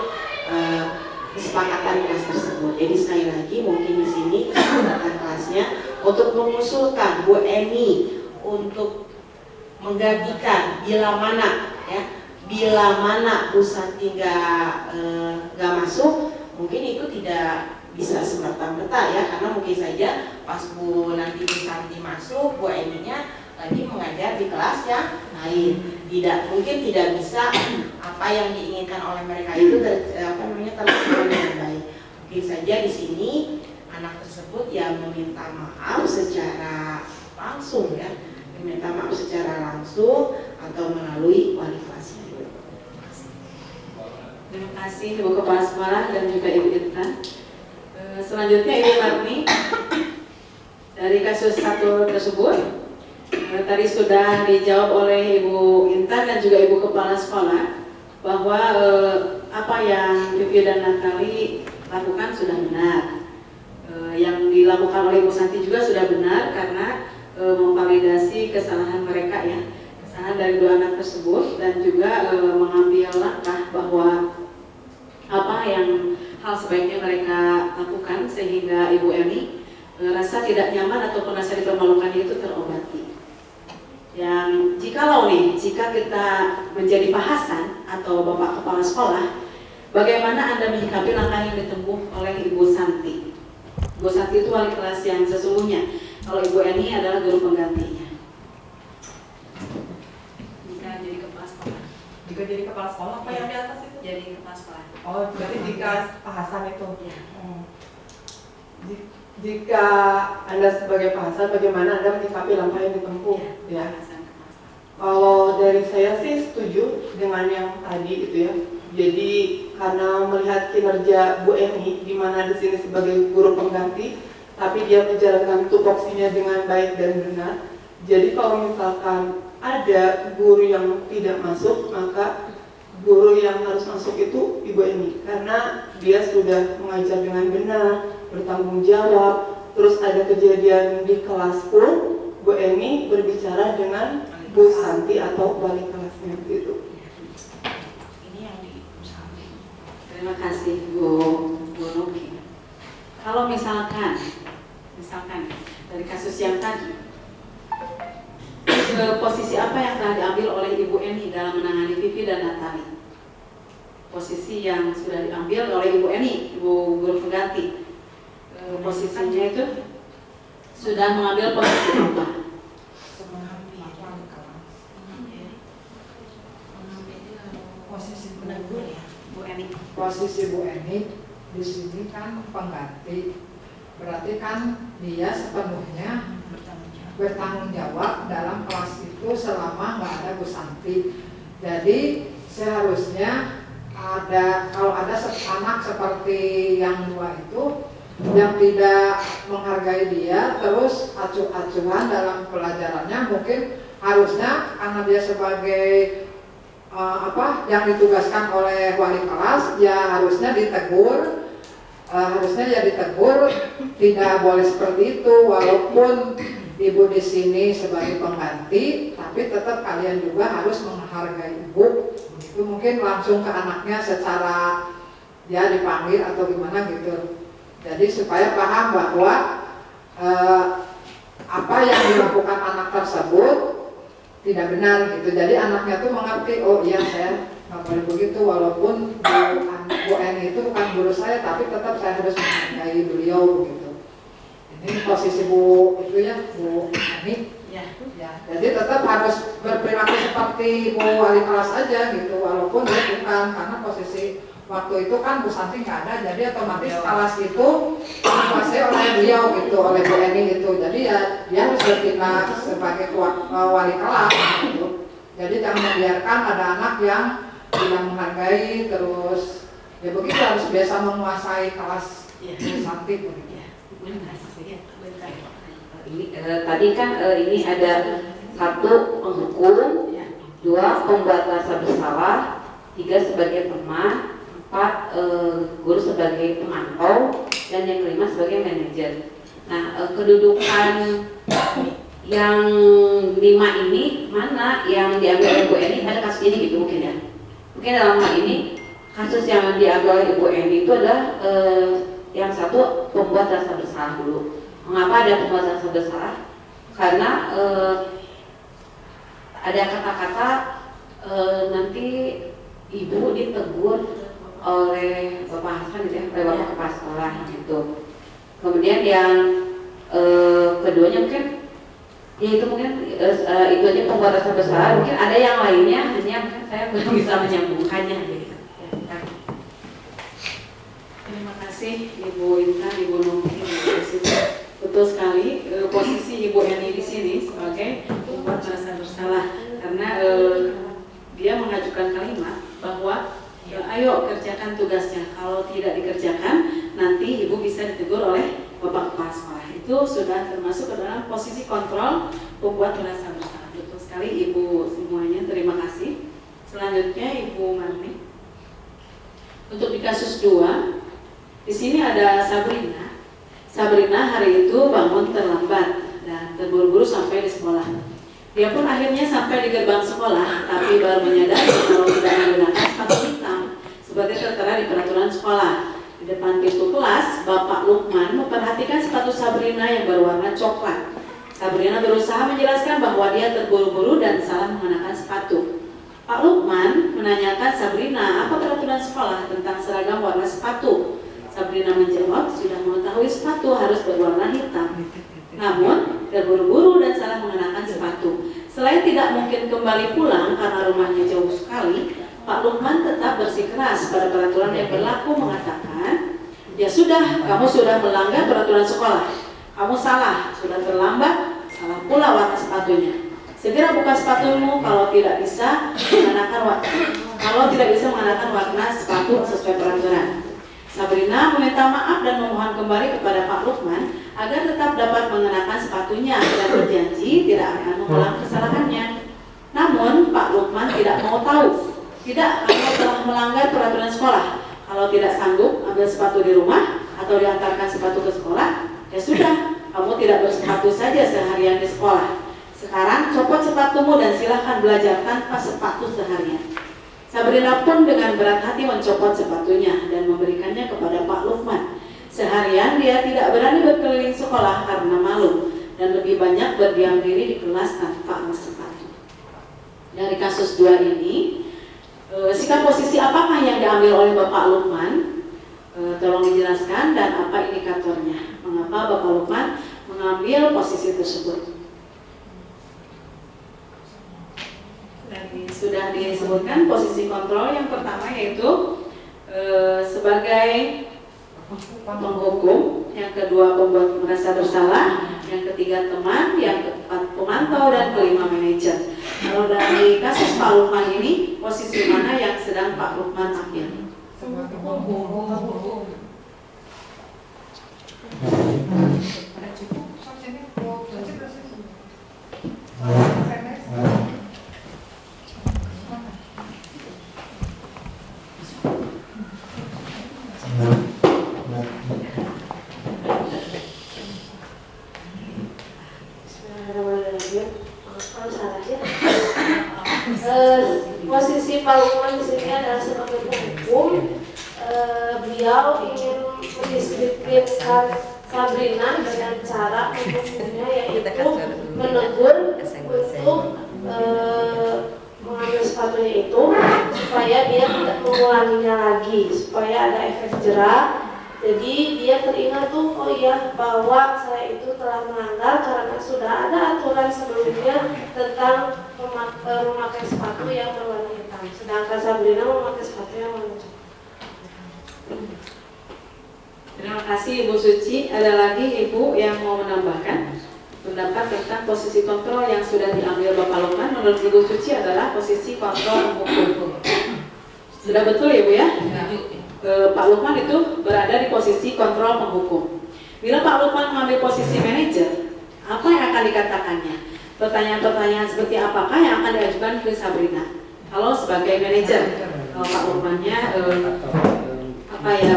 kesepakatan kelas tersebut. Jadi sekali lagi mungkin di sini kesepakatan kelasnya untuk mengusulkan Bu Eni untuk menggantikan bila mana Bu Santi nggak masuk, mungkin itu tidak bisa semerta-merta ya, karena mungkin saja pas Bu Santi masuk, Bu Eninya lagi mengajar di kelas yang lain. Mungkin tidak bisa apa yang diinginkan oleh mereka itu terlaksana dengan baik. Mungkin saja di sini anak tersebut yang meminta maaf secara langsung atau melalui wali kelasnya. Terima kasih Ibu Kepala Sekolah dan juga Ibu Intan. Selanjutnya Ibu Marni dari kasus 1 tersebut. Tadi sudah dijawab oleh Ibu Intan dan juga Ibu Kepala Sekolah bahwa apa yang Vivi dan Natali lakukan sudah benar. Yang dilakukan oleh Ibu Santi juga sudah benar karena memvalidasi kesalahan mereka ya, kesalahan dari 2 anak tersebut, dan juga mengambil langkah bahwa apa yang hal sebaiknya mereka lakukan sehingga Ibu Eni rasa tidak nyaman ataupun rasa dipermalukan itu terobati. Yang jika kita menjadi Pak Hasan atau Bapak Kepala Sekolah, bagaimana Anda menyikapi langkah yang ditempuh oleh Ibu Santi? Ibu Santi itu wali kelas yang sesungguhnya, kalau Ibu Eni adalah guru penggantinya. Jika jadi kepala sekolah. Jika jadi kepala sekolah apa yang di atas itu? Jadi kepala sekolah. Oh, berarti jika Pak Hasan itu. Ya. Jika Anda sebagai Pak Hasan, bagaimana Anda menyikapi langkah yang ditempuh? Ya. Kalau dari saya sih setuju dengan yang tadi itu ya. Jadi karena melihat kinerja Bu Eni, di mana di sini sebagai guru pengganti, tapi dia menjalankan tupoksinya dengan baik dan benar. Jadi kalau misalkan ada guru yang tidak masuk, maka guru yang harus masuk itu Ibu Eni, karena dia sudah mengajar dengan benar, bertanggung jawab. Terus ada kejadian di kelas pun Bu Eni berbicara dengan Bu Santi atau wali kelasnya gitu. Ini yang di Santi. Terima kasih Bu Nuki. Kalau misalkan dari kasus yang tadi, posisi apa yang telah diambil oleh Ibu Eni dalam menangani Vivi dan Natali? Posisi yang sudah diambil oleh Ibu Eni, Ibu guru pengganti, posisinya itu sudah mengambil posisi apa? Posisi penegur ya, Bu Eni. Posisi Bu Eni di sini kan pengganti, berarti kan dia sepenuhnya bertanggung jawab dalam kelas itu selama nggak ada Bu Santi. Jadi seharusnya kalau ada anak seperti yang 2 itu yang tidak menghargai dia, terus acuh-acuhan dalam pelajarannya, mungkin harusnya karena dia sebagai yang ditugaskan oleh wali kelas, ya harusnya ditegur, tidak boleh seperti itu. Walaupun Ibu di sini sebagai pengganti, tapi tetap kalian juga harus menghargai Ibu. Itu mungkin langsung ke anaknya secara ya dipanggil atau gimana gitu. Jadi supaya paham bahwa apa yang dilakukan anak tersebut tidak benar gitu. Jadi anaknya tuh mengerti, oh iya saya nggak boleh begitu, walaupun Bu Eni itu bukan guru saya, tapi tetap saya harus menghargai beliau gitu. Ini posisi Bu itu ya, Bu Eni. Ya. Jadi tetap harus berperilaku seperti Bu wali kelas aja gitu, walaupun dia bukan, karena posisi waktu itu kan Bu Santi nggak ada, jadi otomatis kelas itu dikuasai oleh beliau gitu, oleh Bu Eni gitu. Jadi ya dia harus bertindak sebagai wali kelas gitu. Jadi jangan membiarkan ada anak yang tidak menghargai, terus ya begitu, harus biasa menguasai kelas Bu Santi begitu. Ini tadi kan ini ada 1 penghukum, 2. Pembuat rasa bersalah, 3. Sebagai teman, 4. Guru sebagai pemantau, dan yang kelima sebagai manajer. Nah, kedudukan yang 5 ini mana yang diambil oleh Bu Eni pada kasus ini gitu mungkin ya. Mungkin dalam hal ini kasus yang diambil oleh Bu Eni itu adalah yang satu pembuat rasa bersalah dulu. Mengapa ada pembuat rasa bersalah? Karena ada kata-kata nanti ibu ditegur oleh Bapak Hasan gitu ya, oleh Bapak Kepala Sekolah gitu. Kemudian yang keduanya mungkin ya itu mungkin itu aja pembuat rasa bersalah. Mungkin ada yang lainnya, hanya mungkin saya belum bisa menyambungkannya gitu. Ya. Terima kasih Ibu Intan, Ibu Nuki, betul sekali posisi Ibu Eni di sini sebagai pembuat rasa bersalah karena dia mengajukan kalimat bahwa ayo kerjakan tugasnya. Kalau tidak dikerjakan, nanti ibu bisa ditegur oleh Bapak Kepala Sekolah. Itu sudah termasuk ke dalam posisi kontrol pembuat rasa bersalah. Betul sekali Ibu semuanya. Terima kasih. Selanjutnya Ibu Marni. Untuk di kasus 2, di sini ada Sabrina. Sabrina hari itu bangun terlambat dan terburu-buru sampai di sekolah. Dia pun akhirnya sampai di gerbang sekolah, tapi baru menyadari kalau tidak menggunakan sepatu hitam seperti tertera di peraturan sekolah. Di depan pintu kelas, Bapak Lukman memperhatikan sepatu Sabrina yang berwarna coklat. Sabrina berusaha menjelaskan bahwa dia terburu-buru dan salah mengenakan sepatu. Pak Lukman menanyakan Sabrina apa peraturan sekolah tentang seragam warna sepatu. Sabrina menjawab sudah mengetahui sepatu harus berwarna hitam. Namun, terburu-buru dan salah mengenakan sepatu. Selain tidak mungkin kembali pulang karena rumahnya jauh sekali, Pak Lukman tetap bersikeras pada peraturan yang berlaku mengatakan, ya sudah, kamu sudah melanggar peraturan sekolah. Kamu salah, sudah terlambat, salah pula warna sepatunya. Segera buka sepatumu kalau tidak bisa mengenakan warna sepatu sesuai peraturan. Sabrina meminta maaf dan memohon kembali kepada Pak Lukman agar tetap dapat mengenakan sepatunya dan berjanji tidak akan mengulang kesalahannya. Namun Pak Lukman tidak mau tahu. Tidak, kamu telah melanggar peraturan sekolah. Kalau tidak sanggup ambil sepatu di rumah atau diantarkan sepatu ke sekolah, ya sudah, kamu tidak bersepatu saja seharian di sekolah. Sekarang copot sepatumu dan silahkan belajar tanpa sepatu seharian. Sabrina pun dengan berat hati mencopot sepatunya dan memberikannya kepada Pak Lukman. Seharian dia tidak berani berkeliling sekolah karena malu dan lebih banyak berdiam diri di kelas tanpa alas sepatu. Dari kasus 2 ini, sikap posisi apakah yang diambil oleh Bapak Lukman? Tolong dijelaskan dan apa indikatornya? Mengapa Bapak Lukman mengambil posisi tersebut? Sudah disebutkan posisi kontrol yang pertama yaitu sebagai penghukum, yang kedua pembuat merasa bersalah, yang ketiga teman, yang keempat pemantau, dan kelima manajer. Kalau dari kasus Pak Lukman ini, posisi mana yang sedang Pak Lukman ambil? Posisi Pak Lukman di sini adalah sebagai penghukum. Beliau ingin mendisiplinkan Sabrina dengan cara menghukumnya, yaitu menegur untuk mengambil sepatunya itu supaya dia tidak mengulanginya lagi, supaya ada efek jera. Jadi dia teringat tuh, oh iya bahwa saya itu telah melanggar karena sudah ada aturan sebelumnya tentang memakai sepatu yang berwarna hitam, sedangkan Sabrina memakai sepatu yang warna coklat. Terima kasih Ibu Suci. Ada lagi Ibu yang mau menambahkan pendapat tentang posisi kontrol yang sudah diambil Bapak Lukman? Menurut Ibu Suci adalah posisi kontrol hukum. Sudah betul ya Bu ya? Pak Lukman itu berada di posisi kontrol penghukum. Bila Pak Lukman mengambil posisi manajer, apa yang akan dikatakannya? pertanyaan-pertanyaan seperti apakah yang akan diajukan ke Sabrina kalau sebagai manajer. Kalau Pak Lukmannya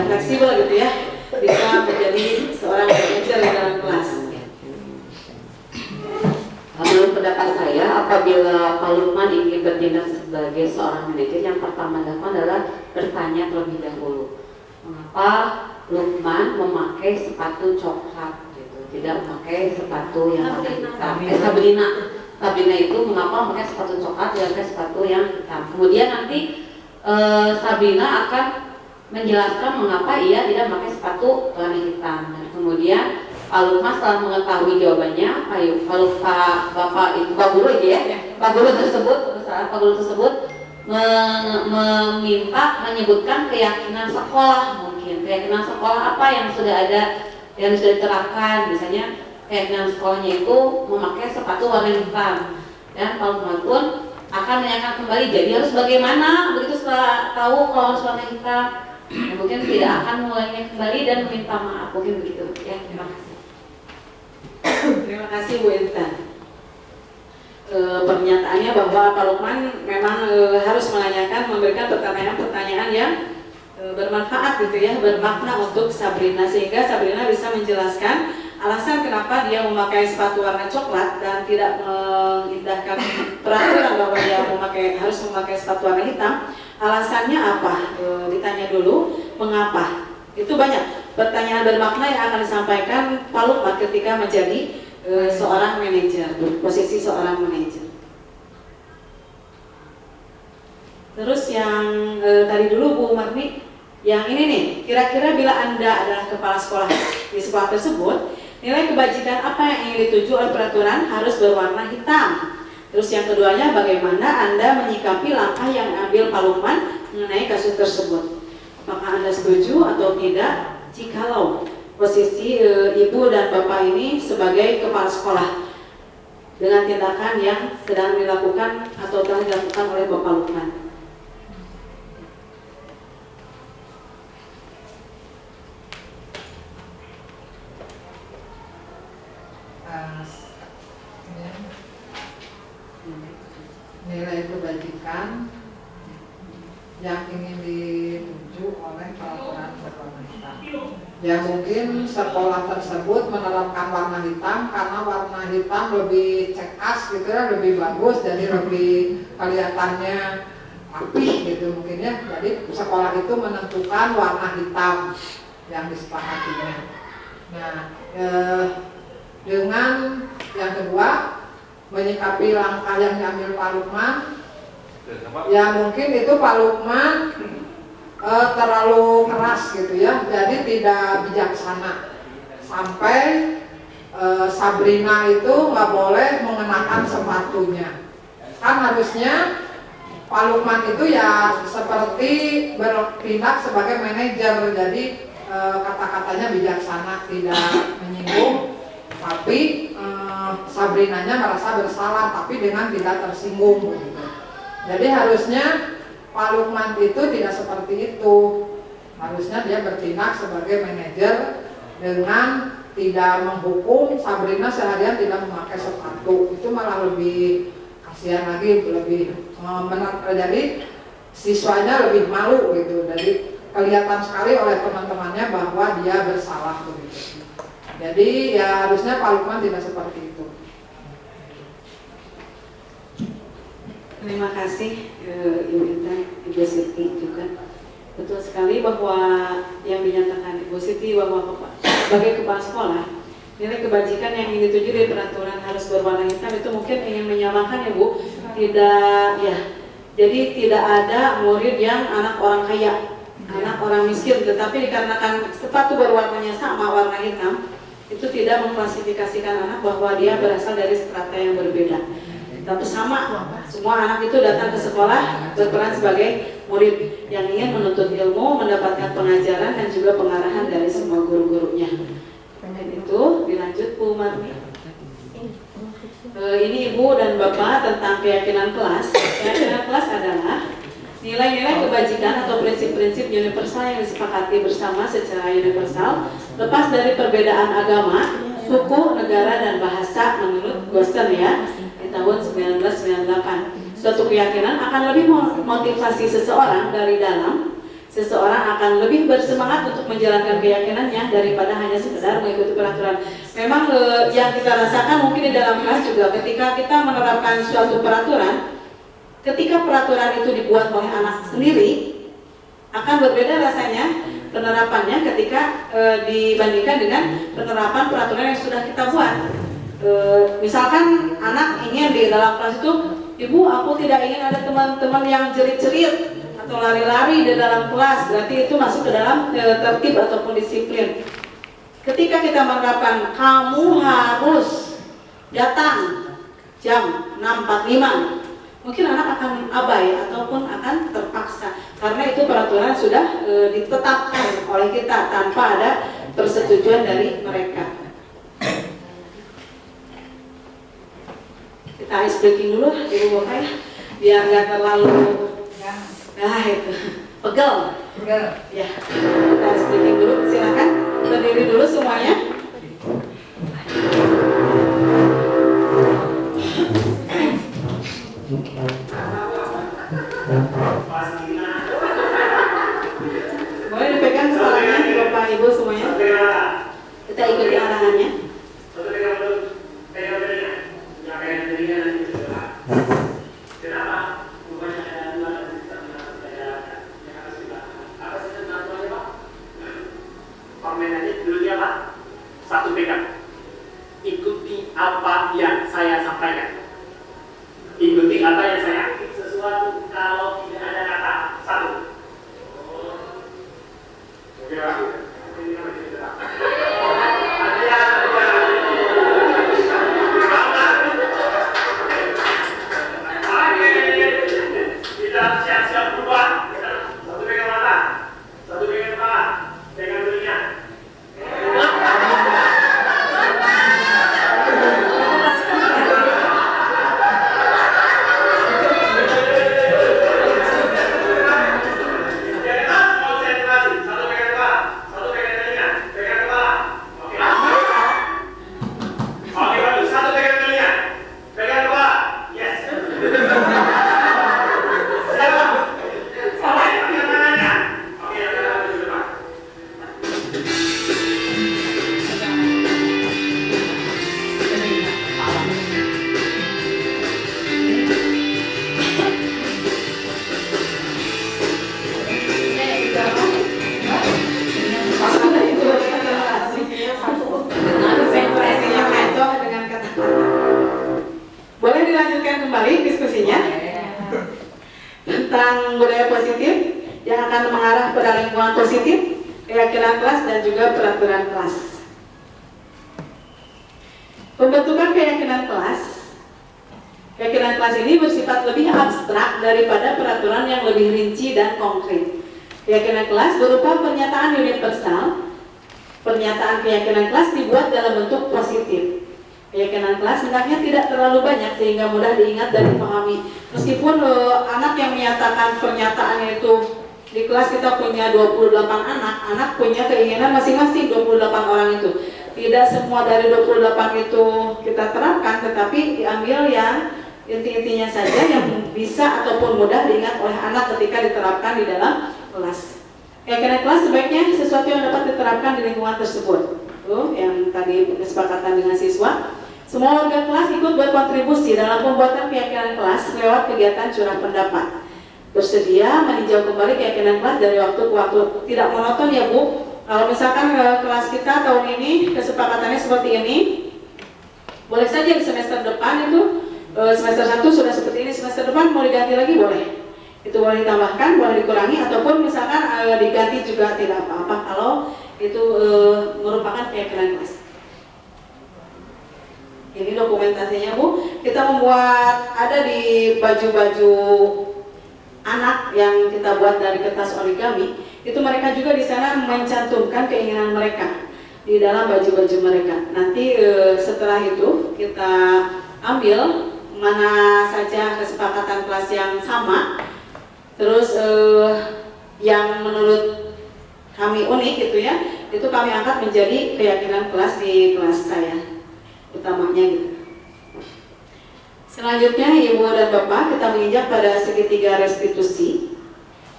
fleksibel gitu ya, bisa menjadi seorang manajer di dalam kelas. Menurut pendapat saya, apabila Pak Lukman ingin bertindak sebagai seorang manajer, yang pertama dilakukan adalah bertanya terlebih dahulu, mengapa Lukman memakai sepatu coklat gitu, tidak memakai sepatu yang warna hitam. Sabrina itu mengapa memakai sepatu coklat, tidak memakai sepatu yang hitam. Kemudian nanti Sabrina akan menjelaskan mengapa ia tidak memakai sepatu warna hitam. Dan kemudian Pak Lukman setelah mengetahui jawabannya, Pak Guru tersebut menyebutkan keyakinan sekolah, mungkin keyakinan sekolah apa yang sudah ada, yang sudah diterapkan. Misalnya keyakinan sekolahnya itu memakai sepatu warna hitam, dan Pak Lukman pun akan menanyakan kembali, jadi harus bagaimana begitu setelah tahu kalau harus warna hitam. Mungkin tidak akan mengulanginya kembali dan meminta maaf, mungkin begitu ya. Terima kasih. Terima kasih Bu Intan. Pernyataannya bahwa Pak Lukman memang harus menanyakan, memberikan pertanyaan-pertanyaan yang bermanfaat gitu ya, bermakna untuk Sabrina, sehingga Sabrina bisa menjelaskan alasan kenapa dia memakai sepatu warna coklat dan tidak mengindahkan peraturan bahwa dia harus memakai sepatu warna hitam. Alasannya apa? Ditanya dulu mengapa. Itu banyak pertanyaan bermakna yang akan disampaikan Pak Lukman ketika menjadi seorang manajer, posisi seorang manajer. Terus yang tadi dulu Bu Marni, yang ini nih, kira-kira bila Anda adalah kepala sekolah di sekolah tersebut, nilai kebajikan apa yang ingin dituju oleh peraturan harus berwarna hitam. Terus yang keduanya, bagaimana Anda menyikapi langkah yang diambil Pak Lukman mengenai kasus tersebut? Apakah Anda setuju atau tidak jikalau posisi Ibu dan Bapak ini sebagai kepala sekolah dengan tindakan yang sedang dilakukan atau telah dilakukan oleh Bapak Lukman? Nilai kebajikan yang ingin dituju oleh peraturan berwarna hitam. Ya mungkin sekolah tersebut menerapkan warna hitam karena warna hitam lebih cekas gitu ya, lebih bagus, jadi lebih kelihatannya rapih gitu mungkin ya. Jadi sekolah itu menentukan warna hitam yang disepakatinya. Nah, dengan yang kedua, menyikapi langkah yang diambil Pak Lukman, ya mungkin itu Pak Lukman terlalu keras gitu ya, jadi tidak bijaksana sampai Sabrina itu nggak boleh mengenakan sepatunya. Kan harusnya Pak Lukman itu ya seperti bertindak sebagai manajer, jadi kata-katanya bijaksana, tidak menyinggung, tapi Sabrinanya merasa bersalah tapi dengan tidak tersinggung gitu. Jadi harusnya Pak Lukman itu tidak seperti itu. Harusnya dia bertindak sebagai manajer dengan tidak menghukum Sabrina seharian tidak memakai sepatu. Itu malah lebih kasihan lagi, lebih jadi siswanya lebih malu gitu. Jadi kelihatan sekali oleh teman-temannya bahwa dia bersalah begitu. Jadi ya harusnya Pak Lukman tidak seperti itu. Terima kasih Ibu Intan, Ibu Siti juga. Betul sekali bahwa yang dinyatakan Ibu Siti bahwa sebagai kepala sekolah, nilai kebajikan yang ingin dituju dari peraturan harus berwarna hitam itu mungkin ingin menyamakan ya Bu. Tidak ya. Jadi tidak ada murid yang anak orang kaya, anak orang miskin, tetapi dikarenakan sepatu berwarnanya sama warna hitam, itu tidak mengklasifikasikan anak bahwa dia berasal dari strata yang berbeda. Tapi sama, semua anak itu datang ke sekolah berperan sebagai murid yang ingin menuntut ilmu, mendapatkan pengajaran dan juga pengarahan dari semua guru-gurunya. Dan itu dilanjut Bu Marni. Ini Ibu dan Bapak tentang keyakinan kelas. Keyakinan kelas adalah nilai-nilai kebajikan atau prinsip-prinsip universal yang disepakati bersama secara universal, lepas dari perbedaan agama, suku, negara, dan bahasa menurut Gossen ya. tahun 1998. Suatu keyakinan akan lebih motivasi seseorang dari dalam. Seseorang akan lebih bersemangat untuk menjalankan keyakinannya daripada hanya sekedar mengikuti peraturan. Memang yang kita rasakan mungkin di dalam kelas juga ketika kita menerapkan suatu peraturan, ketika peraturan itu dibuat oleh anak sendiri, akan berbeda rasanya penerapannya ketika dibandingkan dengan penerapan peraturan yang sudah kita buat. Misalkan anak ingin di dalam kelas itu, Ibu, aku tidak ingin ada teman-teman yang jerit-jerit atau lari-lari di dalam kelas, berarti itu masuk ke dalam tertib ataupun disiplin. Ketika kita menerapkan kamu harus datang jam 6.45, mungkin anak akan abai ataupun akan terpaksa karena itu peraturan sudah ditetapkan oleh kita tanpa ada persetujuan dari mereka. Kita ice breaking dulu, Ibu Bapak ya, biar nggak terlalu itu pegel. Ya, kita ice breaking dulu. Silakan berdiri dulu semuanya. Boleh dipegang kepalanya Bapak Ibu semuanya. Kita ikuti arahannya. Satu pegang. Ikuti apa yang saya sampaikan. Ikuti apa yang saya sesuatu kalau tidak ada kata satu. Oke, Pak. Kita siap-siap berubah. Satu pegang mata, satu pegang kepala, pegang telinga. Boleh dilanjutkan kembali diskusinya tentang budaya positif yang akan mengarah pada lingkungan positif, keyakinan kelas dan juga peraturan kelas. Pembentukan keyakinan kelas. Keyakinan kelas ini bersifat lebih abstrak daripada peraturan yang lebih rinci dan konkret. Keyakinan kelas berupa pernyataan universal. Pernyataan keyakinan kelas dibuat dalam bentuk positif. Keyakinan kelas hendaknya tidak terlalu banyak sehingga mudah diingat dan dipahami. Meskipun anak yang menyatakan pernyataannya itu di kelas kita punya 28 anak punya keinginan masing-masing 28 orang itu. Tidak semua dari 28 itu kita terapkan, tetapi diambil yang inti-intinya saja yang bisa ataupun mudah diingat oleh anak ketika diterapkan di dalam kelas. Keyakinan kelas sebaiknya sesuatu yang dapat diterapkan di lingkungan tersebut. Yang tadi kesepakatan dengan siswa. Semua warga kelas ikut berkontribusi dalam pembuatan keyakinan kelas lewat kegiatan curah pendapat. Bersedia meninjau kembali keyakinan kelas dari waktu ke waktu. Tidak monoton ya Bu. Kalau misalkan kelas kita tahun ini kesepakatannya seperti ini, boleh saja di semester depan itu semester 1 sudah seperti ini, semester depan mau diganti lagi boleh. Itu boleh ditambahkan, boleh dikurangi, ataupun misalkan diganti juga tidak apa-apa kalau itu merupakan keyakinan kelas. Ini dokumentasinya Bu, kita membuat ada di baju-baju anak yang kita buat dari kertas origami. Itu mereka juga di sana mencantumkan keinginan mereka di dalam baju-baju mereka. Nanti setelah itu kita ambil mana saja kesepakatan kelas yang sama, terus yang menurut kami unik gitu ya, itu kami angkat menjadi keyakinan kelas di kelas saya utamanya gitu. Selanjutnya, Ibu dan Bapak, kita menginjak pada segitiga restitusi.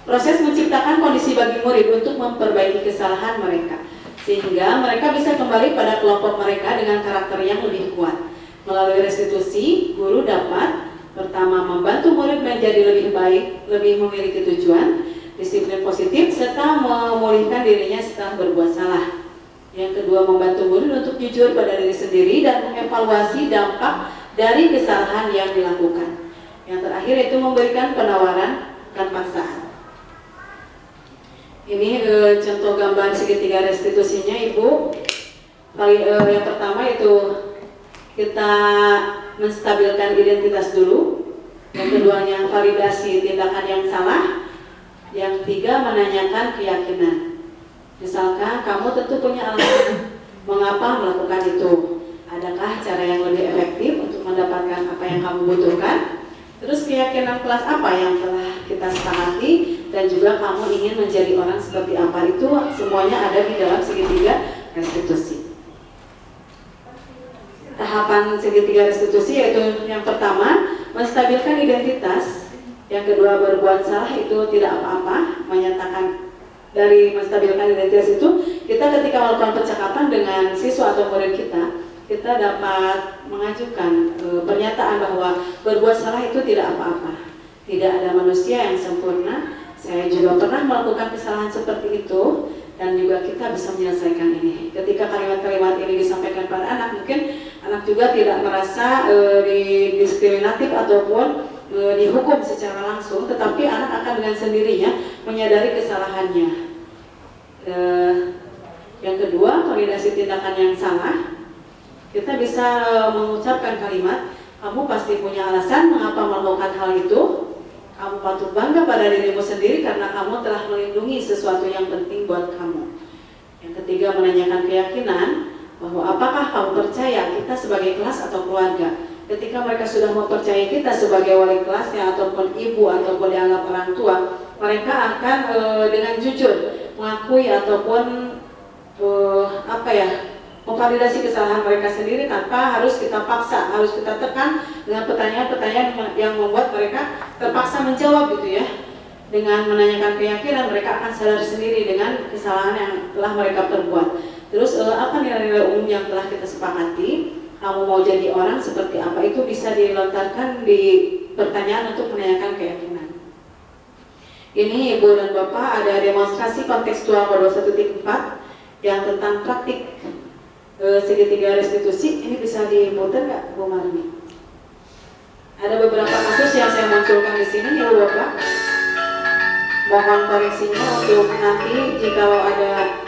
Proses menciptakan kondisi bagi murid untuk memperbaiki kesalahan mereka, sehingga mereka bisa kembali pada kelompok mereka dengan karakter yang lebih kuat. Melalui restitusi, guru dapat pertama membantu murid menjadi lebih baik, lebih memiliki tujuan, disiplin positif, serta memulihkan dirinya setelah berbuat salah. Yang kedua, membantu murid untuk jujur pada diri sendiri dan mengevaluasi dampak dari kesalahan yang dilakukan. Yang terakhir itu memberikan penawaran bukan paksaan. Ini contoh gambar segitiga restitusinya, Ibu. Yang pertama itu kita menstabilkan identitas dulu. Yang keduanya validasi tindakan yang salah. Yang ketiga menanyakan keyakinan. Misalkan kamu tentu punya alasan mengapa melakukan itu. Adakah cara yang lebih efektif untuk mendapatkan apa yang kamu butuhkan? Terus keyakinan kelas apa yang telah kita sepakati, dan juga kamu ingin menjadi orang seperti apa, itu semuanya ada di dalam segitiga restitusi. Tahapan segitiga restitusi yaitu yang pertama, menstabilkan identitas. Yang kedua, berbuat salah itu tidak apa-apa, menyatakan. Dari menstabilkan identitas itu, kita ketika melakukan percakapan dengan siswa atau murid kita dapat mengajukan pernyataan bahwa berbuat salah itu tidak apa-apa. Tidak ada manusia yang sempurna. Saya juga pernah melakukan kesalahan seperti itu, dan juga kita bisa menyelesaikan ini. Ketika kalimat-kalimat ini disampaikan pada anak, mungkin anak juga tidak merasa didiskriminatif ataupun dihukum secara langsung, tetapi anak akan dengan sendirinya menyadari kesalahannya. Yang kedua, validasi tindakan yang salah. Kita bisa mengucapkan kalimat, kamu pasti punya alasan mengapa melakukan hal itu. Kamu patut bangga pada dirimu sendiri karena kamu telah melindungi sesuatu yang penting buat kamu. Yang ketiga, menanyakan keyakinan bahwa apakah kamu percaya kita sebagai kelas atau keluarga. Ketika mereka sudah mempercayai kita sebagai wali kelasnya ataupun ibu ataupun dianggap orang tua, mereka akan dengan jujur mengakui ataupun memvalidasi kesalahan mereka sendiri tanpa harus kita paksa, harus kita tekan dengan pertanyaan-pertanyaan yang membuat mereka terpaksa menjawab gitu ya. Dengan menanyakan keyakinan, mereka akan sadar sendiri dengan kesalahan yang telah mereka perbuat. Terus apa nilai-nilai umum yang telah kita sepakati? Kamu mau jadi orang seperti apa, itu bisa dilontarkan di pertanyaan untuk menanyakan keyakinan. Ini Ibu dan Bapak, ada demonstrasi kontekstual modul 1.4 yang tentang praktik segitiga restitusi. Ini bisa diputar nggak, Bu Marni? Ada beberapa kasus yang saya munculkan di sini, Ibu Bapak. Mohon koreksinya untuk nanti jika ada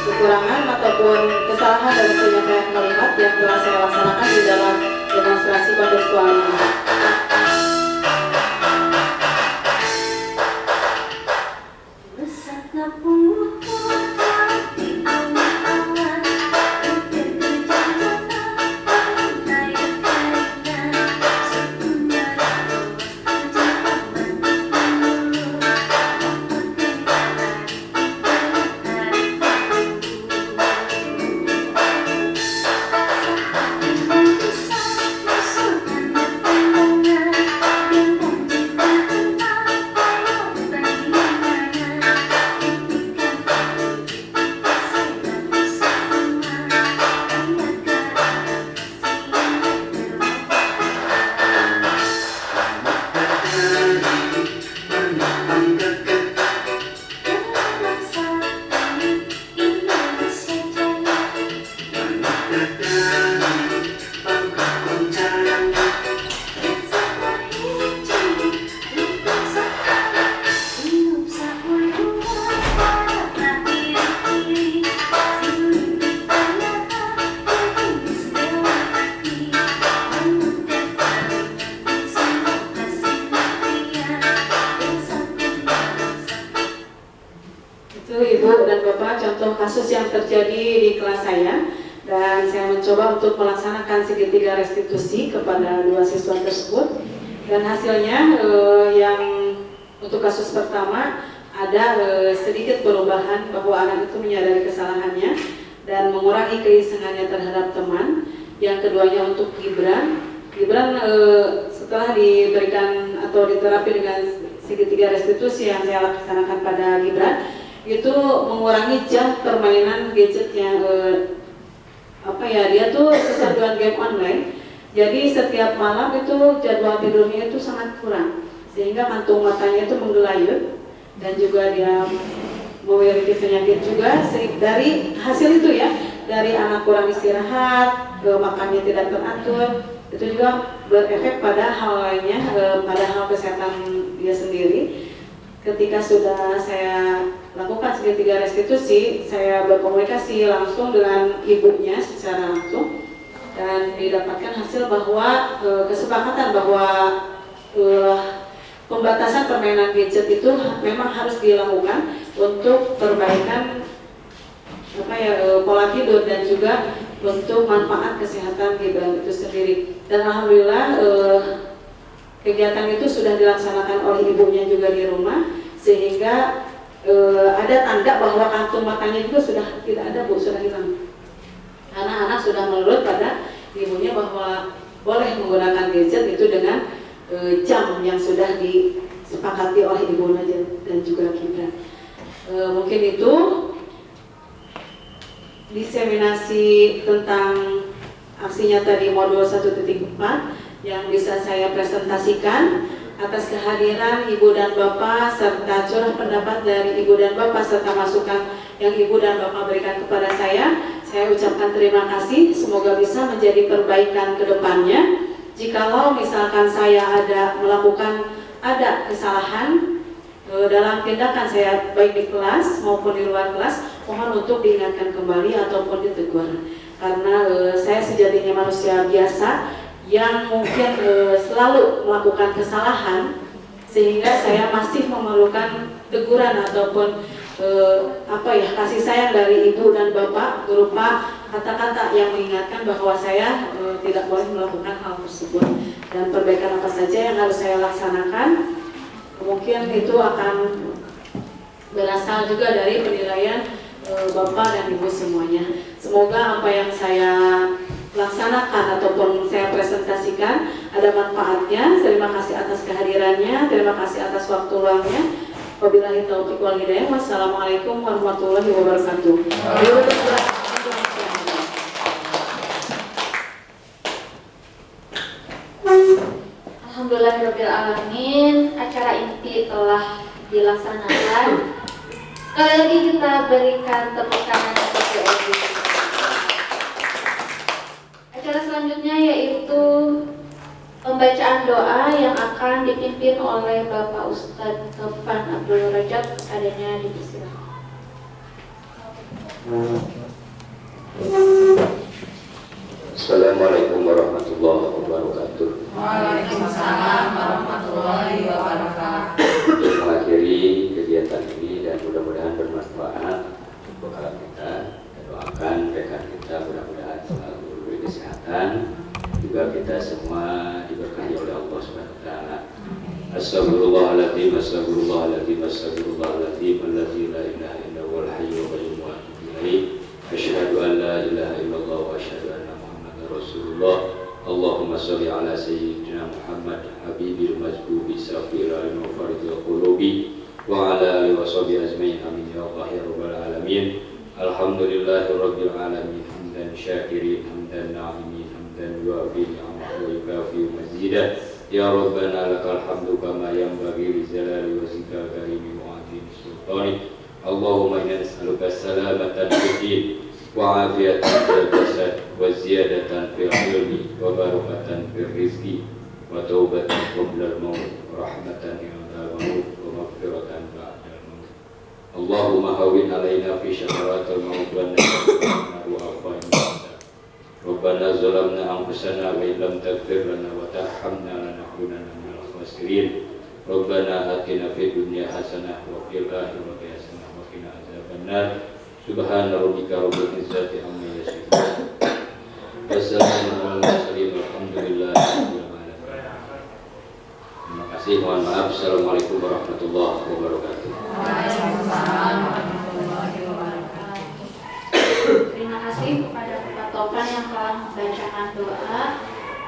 kekurangan ataupun kesalahan dari penyampaian kalimat yang telah saya laksanakan di dalam demonstrasi kontekstual ini. Kasus yang terjadi di kelas saya, dan saya mencoba untuk melaksanakan segitiga restitusi kepada dua siswa tersebut, dan hasilnya yang untuk kasus pertama ada sedikit perubahan bahwa anak itu menyadari kesalahannya dan mengurangi keisengannya terhadap teman. Yang keduanya untuk Gibran setelah diberikan atau diterapi dengan segitiga restitusi yang saya laksanakan pada Gibran, itu mengurangi jam permainan gadget yang dia tuh kecanduan game online. Jadi setiap malam itu jadwal tidurnya itu sangat kurang, sehingga kantung matanya itu menggelayut dan juga dia memiliki penyakit juga. Dari hasil itu ya, dari anak kurang istirahat, makannya tidak teratur, itu juga berefek pada hal lainnya, pada hal kesehatan dia sendiri. Ketika sudah saya lakukan segitiga restitusi, saya berkomunikasi langsung dengan ibunya secara langsung dan didapatkan hasil bahwa kesepakatan bahwa pembatasan permainan gadget itu memang harus dilakukan untuk perbaikan pola tidur dan juga untuk manfaat kesehatan Gibran itu sendiri. Dan alhamdulillah kegiatan itu sudah dilaksanakan oleh ibunya juga di rumah, sehingga ada tanda bahwa kantung matanya juga sudah tidak ada, Bu, sudah hilang. Anak-anak sudah menurut pada ibunya bahwa boleh menggunakan gadget itu dengan jam yang sudah disepakati oleh ibunya dan juga Gibran. Mungkin itu diseminasi tentang aksi nyata di modul 1.4 yang bisa saya presentasikan atas kehadiran Ibu dan Bapak serta curah pendapat dari Ibu dan Bapak serta masukan yang Ibu dan Bapak berikan kepada saya ucapkan terima kasih. Semoga bisa menjadi perbaikan ke depannya. Jikalau misalkan saya melakukan kesalahan dalam tindakan saya baik di kelas maupun di luar kelas, mohon untuk diingatkan kembali ataupun ditegur. Karena saya sejatinya manusia biasa yang mungkin selalu melakukan kesalahan, sehingga saya masih memerlukan teguran ataupun kasih sayang dari ibu dan bapak berupa kata-kata yang mengingatkan bahwa saya tidak boleh melakukan hal tersebut. Dan perbaikan apa saja yang harus saya laksanakan, mungkin itu akan berasal juga dari penilaian bapak dan ibu semuanya. Semoga apa yang saya laksanakan ataupun saya presentasikan ada manfaatnya. Terima kasih atas kehadirannya, terima kasih atas waktu luangnya. Wabillahi taufiq wal hidayah. Wassalamualaikum warahmatullahi wabarakatuh. Alhamdulillahirabbil alamin. Acara inti telah dilaksanakan. Sekali lagi kita berikan tepuk tangan untuk POG. Acara selanjutnya yaitu pembacaan doa yang akan dipimpin oleh Bapak Ustadz Taufan Abdul Rajab. Adanya dipersilakan. Assalamualaikum warahmatullahi wabarakatuh. Waalaikumsalam warahmatullahi wabarakatuh. Mengakhiri kegiatan ini dan mudah-mudahan bermanfaat untuk kita. Doakan rekan kita mudah-mudahan selalu diberi kesehatan. Juga kita semua diberkahi oleh Allah Subhanahu wa taala. Astagfirullahaladzim, astagfirullahaladzim, astagfirullahaladzim, alladzi la ilaha illa huwal hayyul qayyum wa atubu ilaih. Asyhadu an la ilaha illallah wa asyhadu anna Muhammadar Rasulullah. Allahumma shalli ala sayyidina Muhammad habibil majdubi safiril mufaridil qulubi wa ala alihi wa sahbihi ajmain amin ya Allah ya rabbal alamin. Alhamdulillahi rabbil alamin hamdan syakirin hamdan na'imin dan yuafi ni'amahu wa yukafi mazidah. Ya Rabbana lakal hamdu kama yanbaghi li jalali wajhika karimi wa azimi sultanik. Allahumma inna nas'aluka salamatan fid din wa afiyatan fil jasad wa ziyadatan fil ilmi wa barakatan fil rizqi wa taubatan qabla al-maut wa rahmatan inda al-maut wa maghfiratan ba'da al-maut. Allahumma hawwin alaina fi syakaratil maut wa najina wa afina. Rabbana zalamna anfusana wa illam taghfir lana wa tarhamna lanakunanna minal khasirin. Rabbana atina fid dunya hasanah wa fil akhirati hasanah wa qina adzabannar. Subhana rabbika rabbil izzati amma yasifun. Wassalamu ala mursalin walhamdulillahi rabbil alamin. Terima kasih, mohon maaf. Assalamualaikum warahmatullahi wabarakatuh. Waalaikumsalam warahmatullahi wabarakatuh. Terima kasih kepada Bapak Taufan yang telah membacakan doa.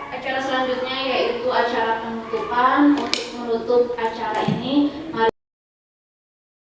Acara selanjutnya selanjutnya yaitu acara penutupan. Untuk menutup acara ini, mari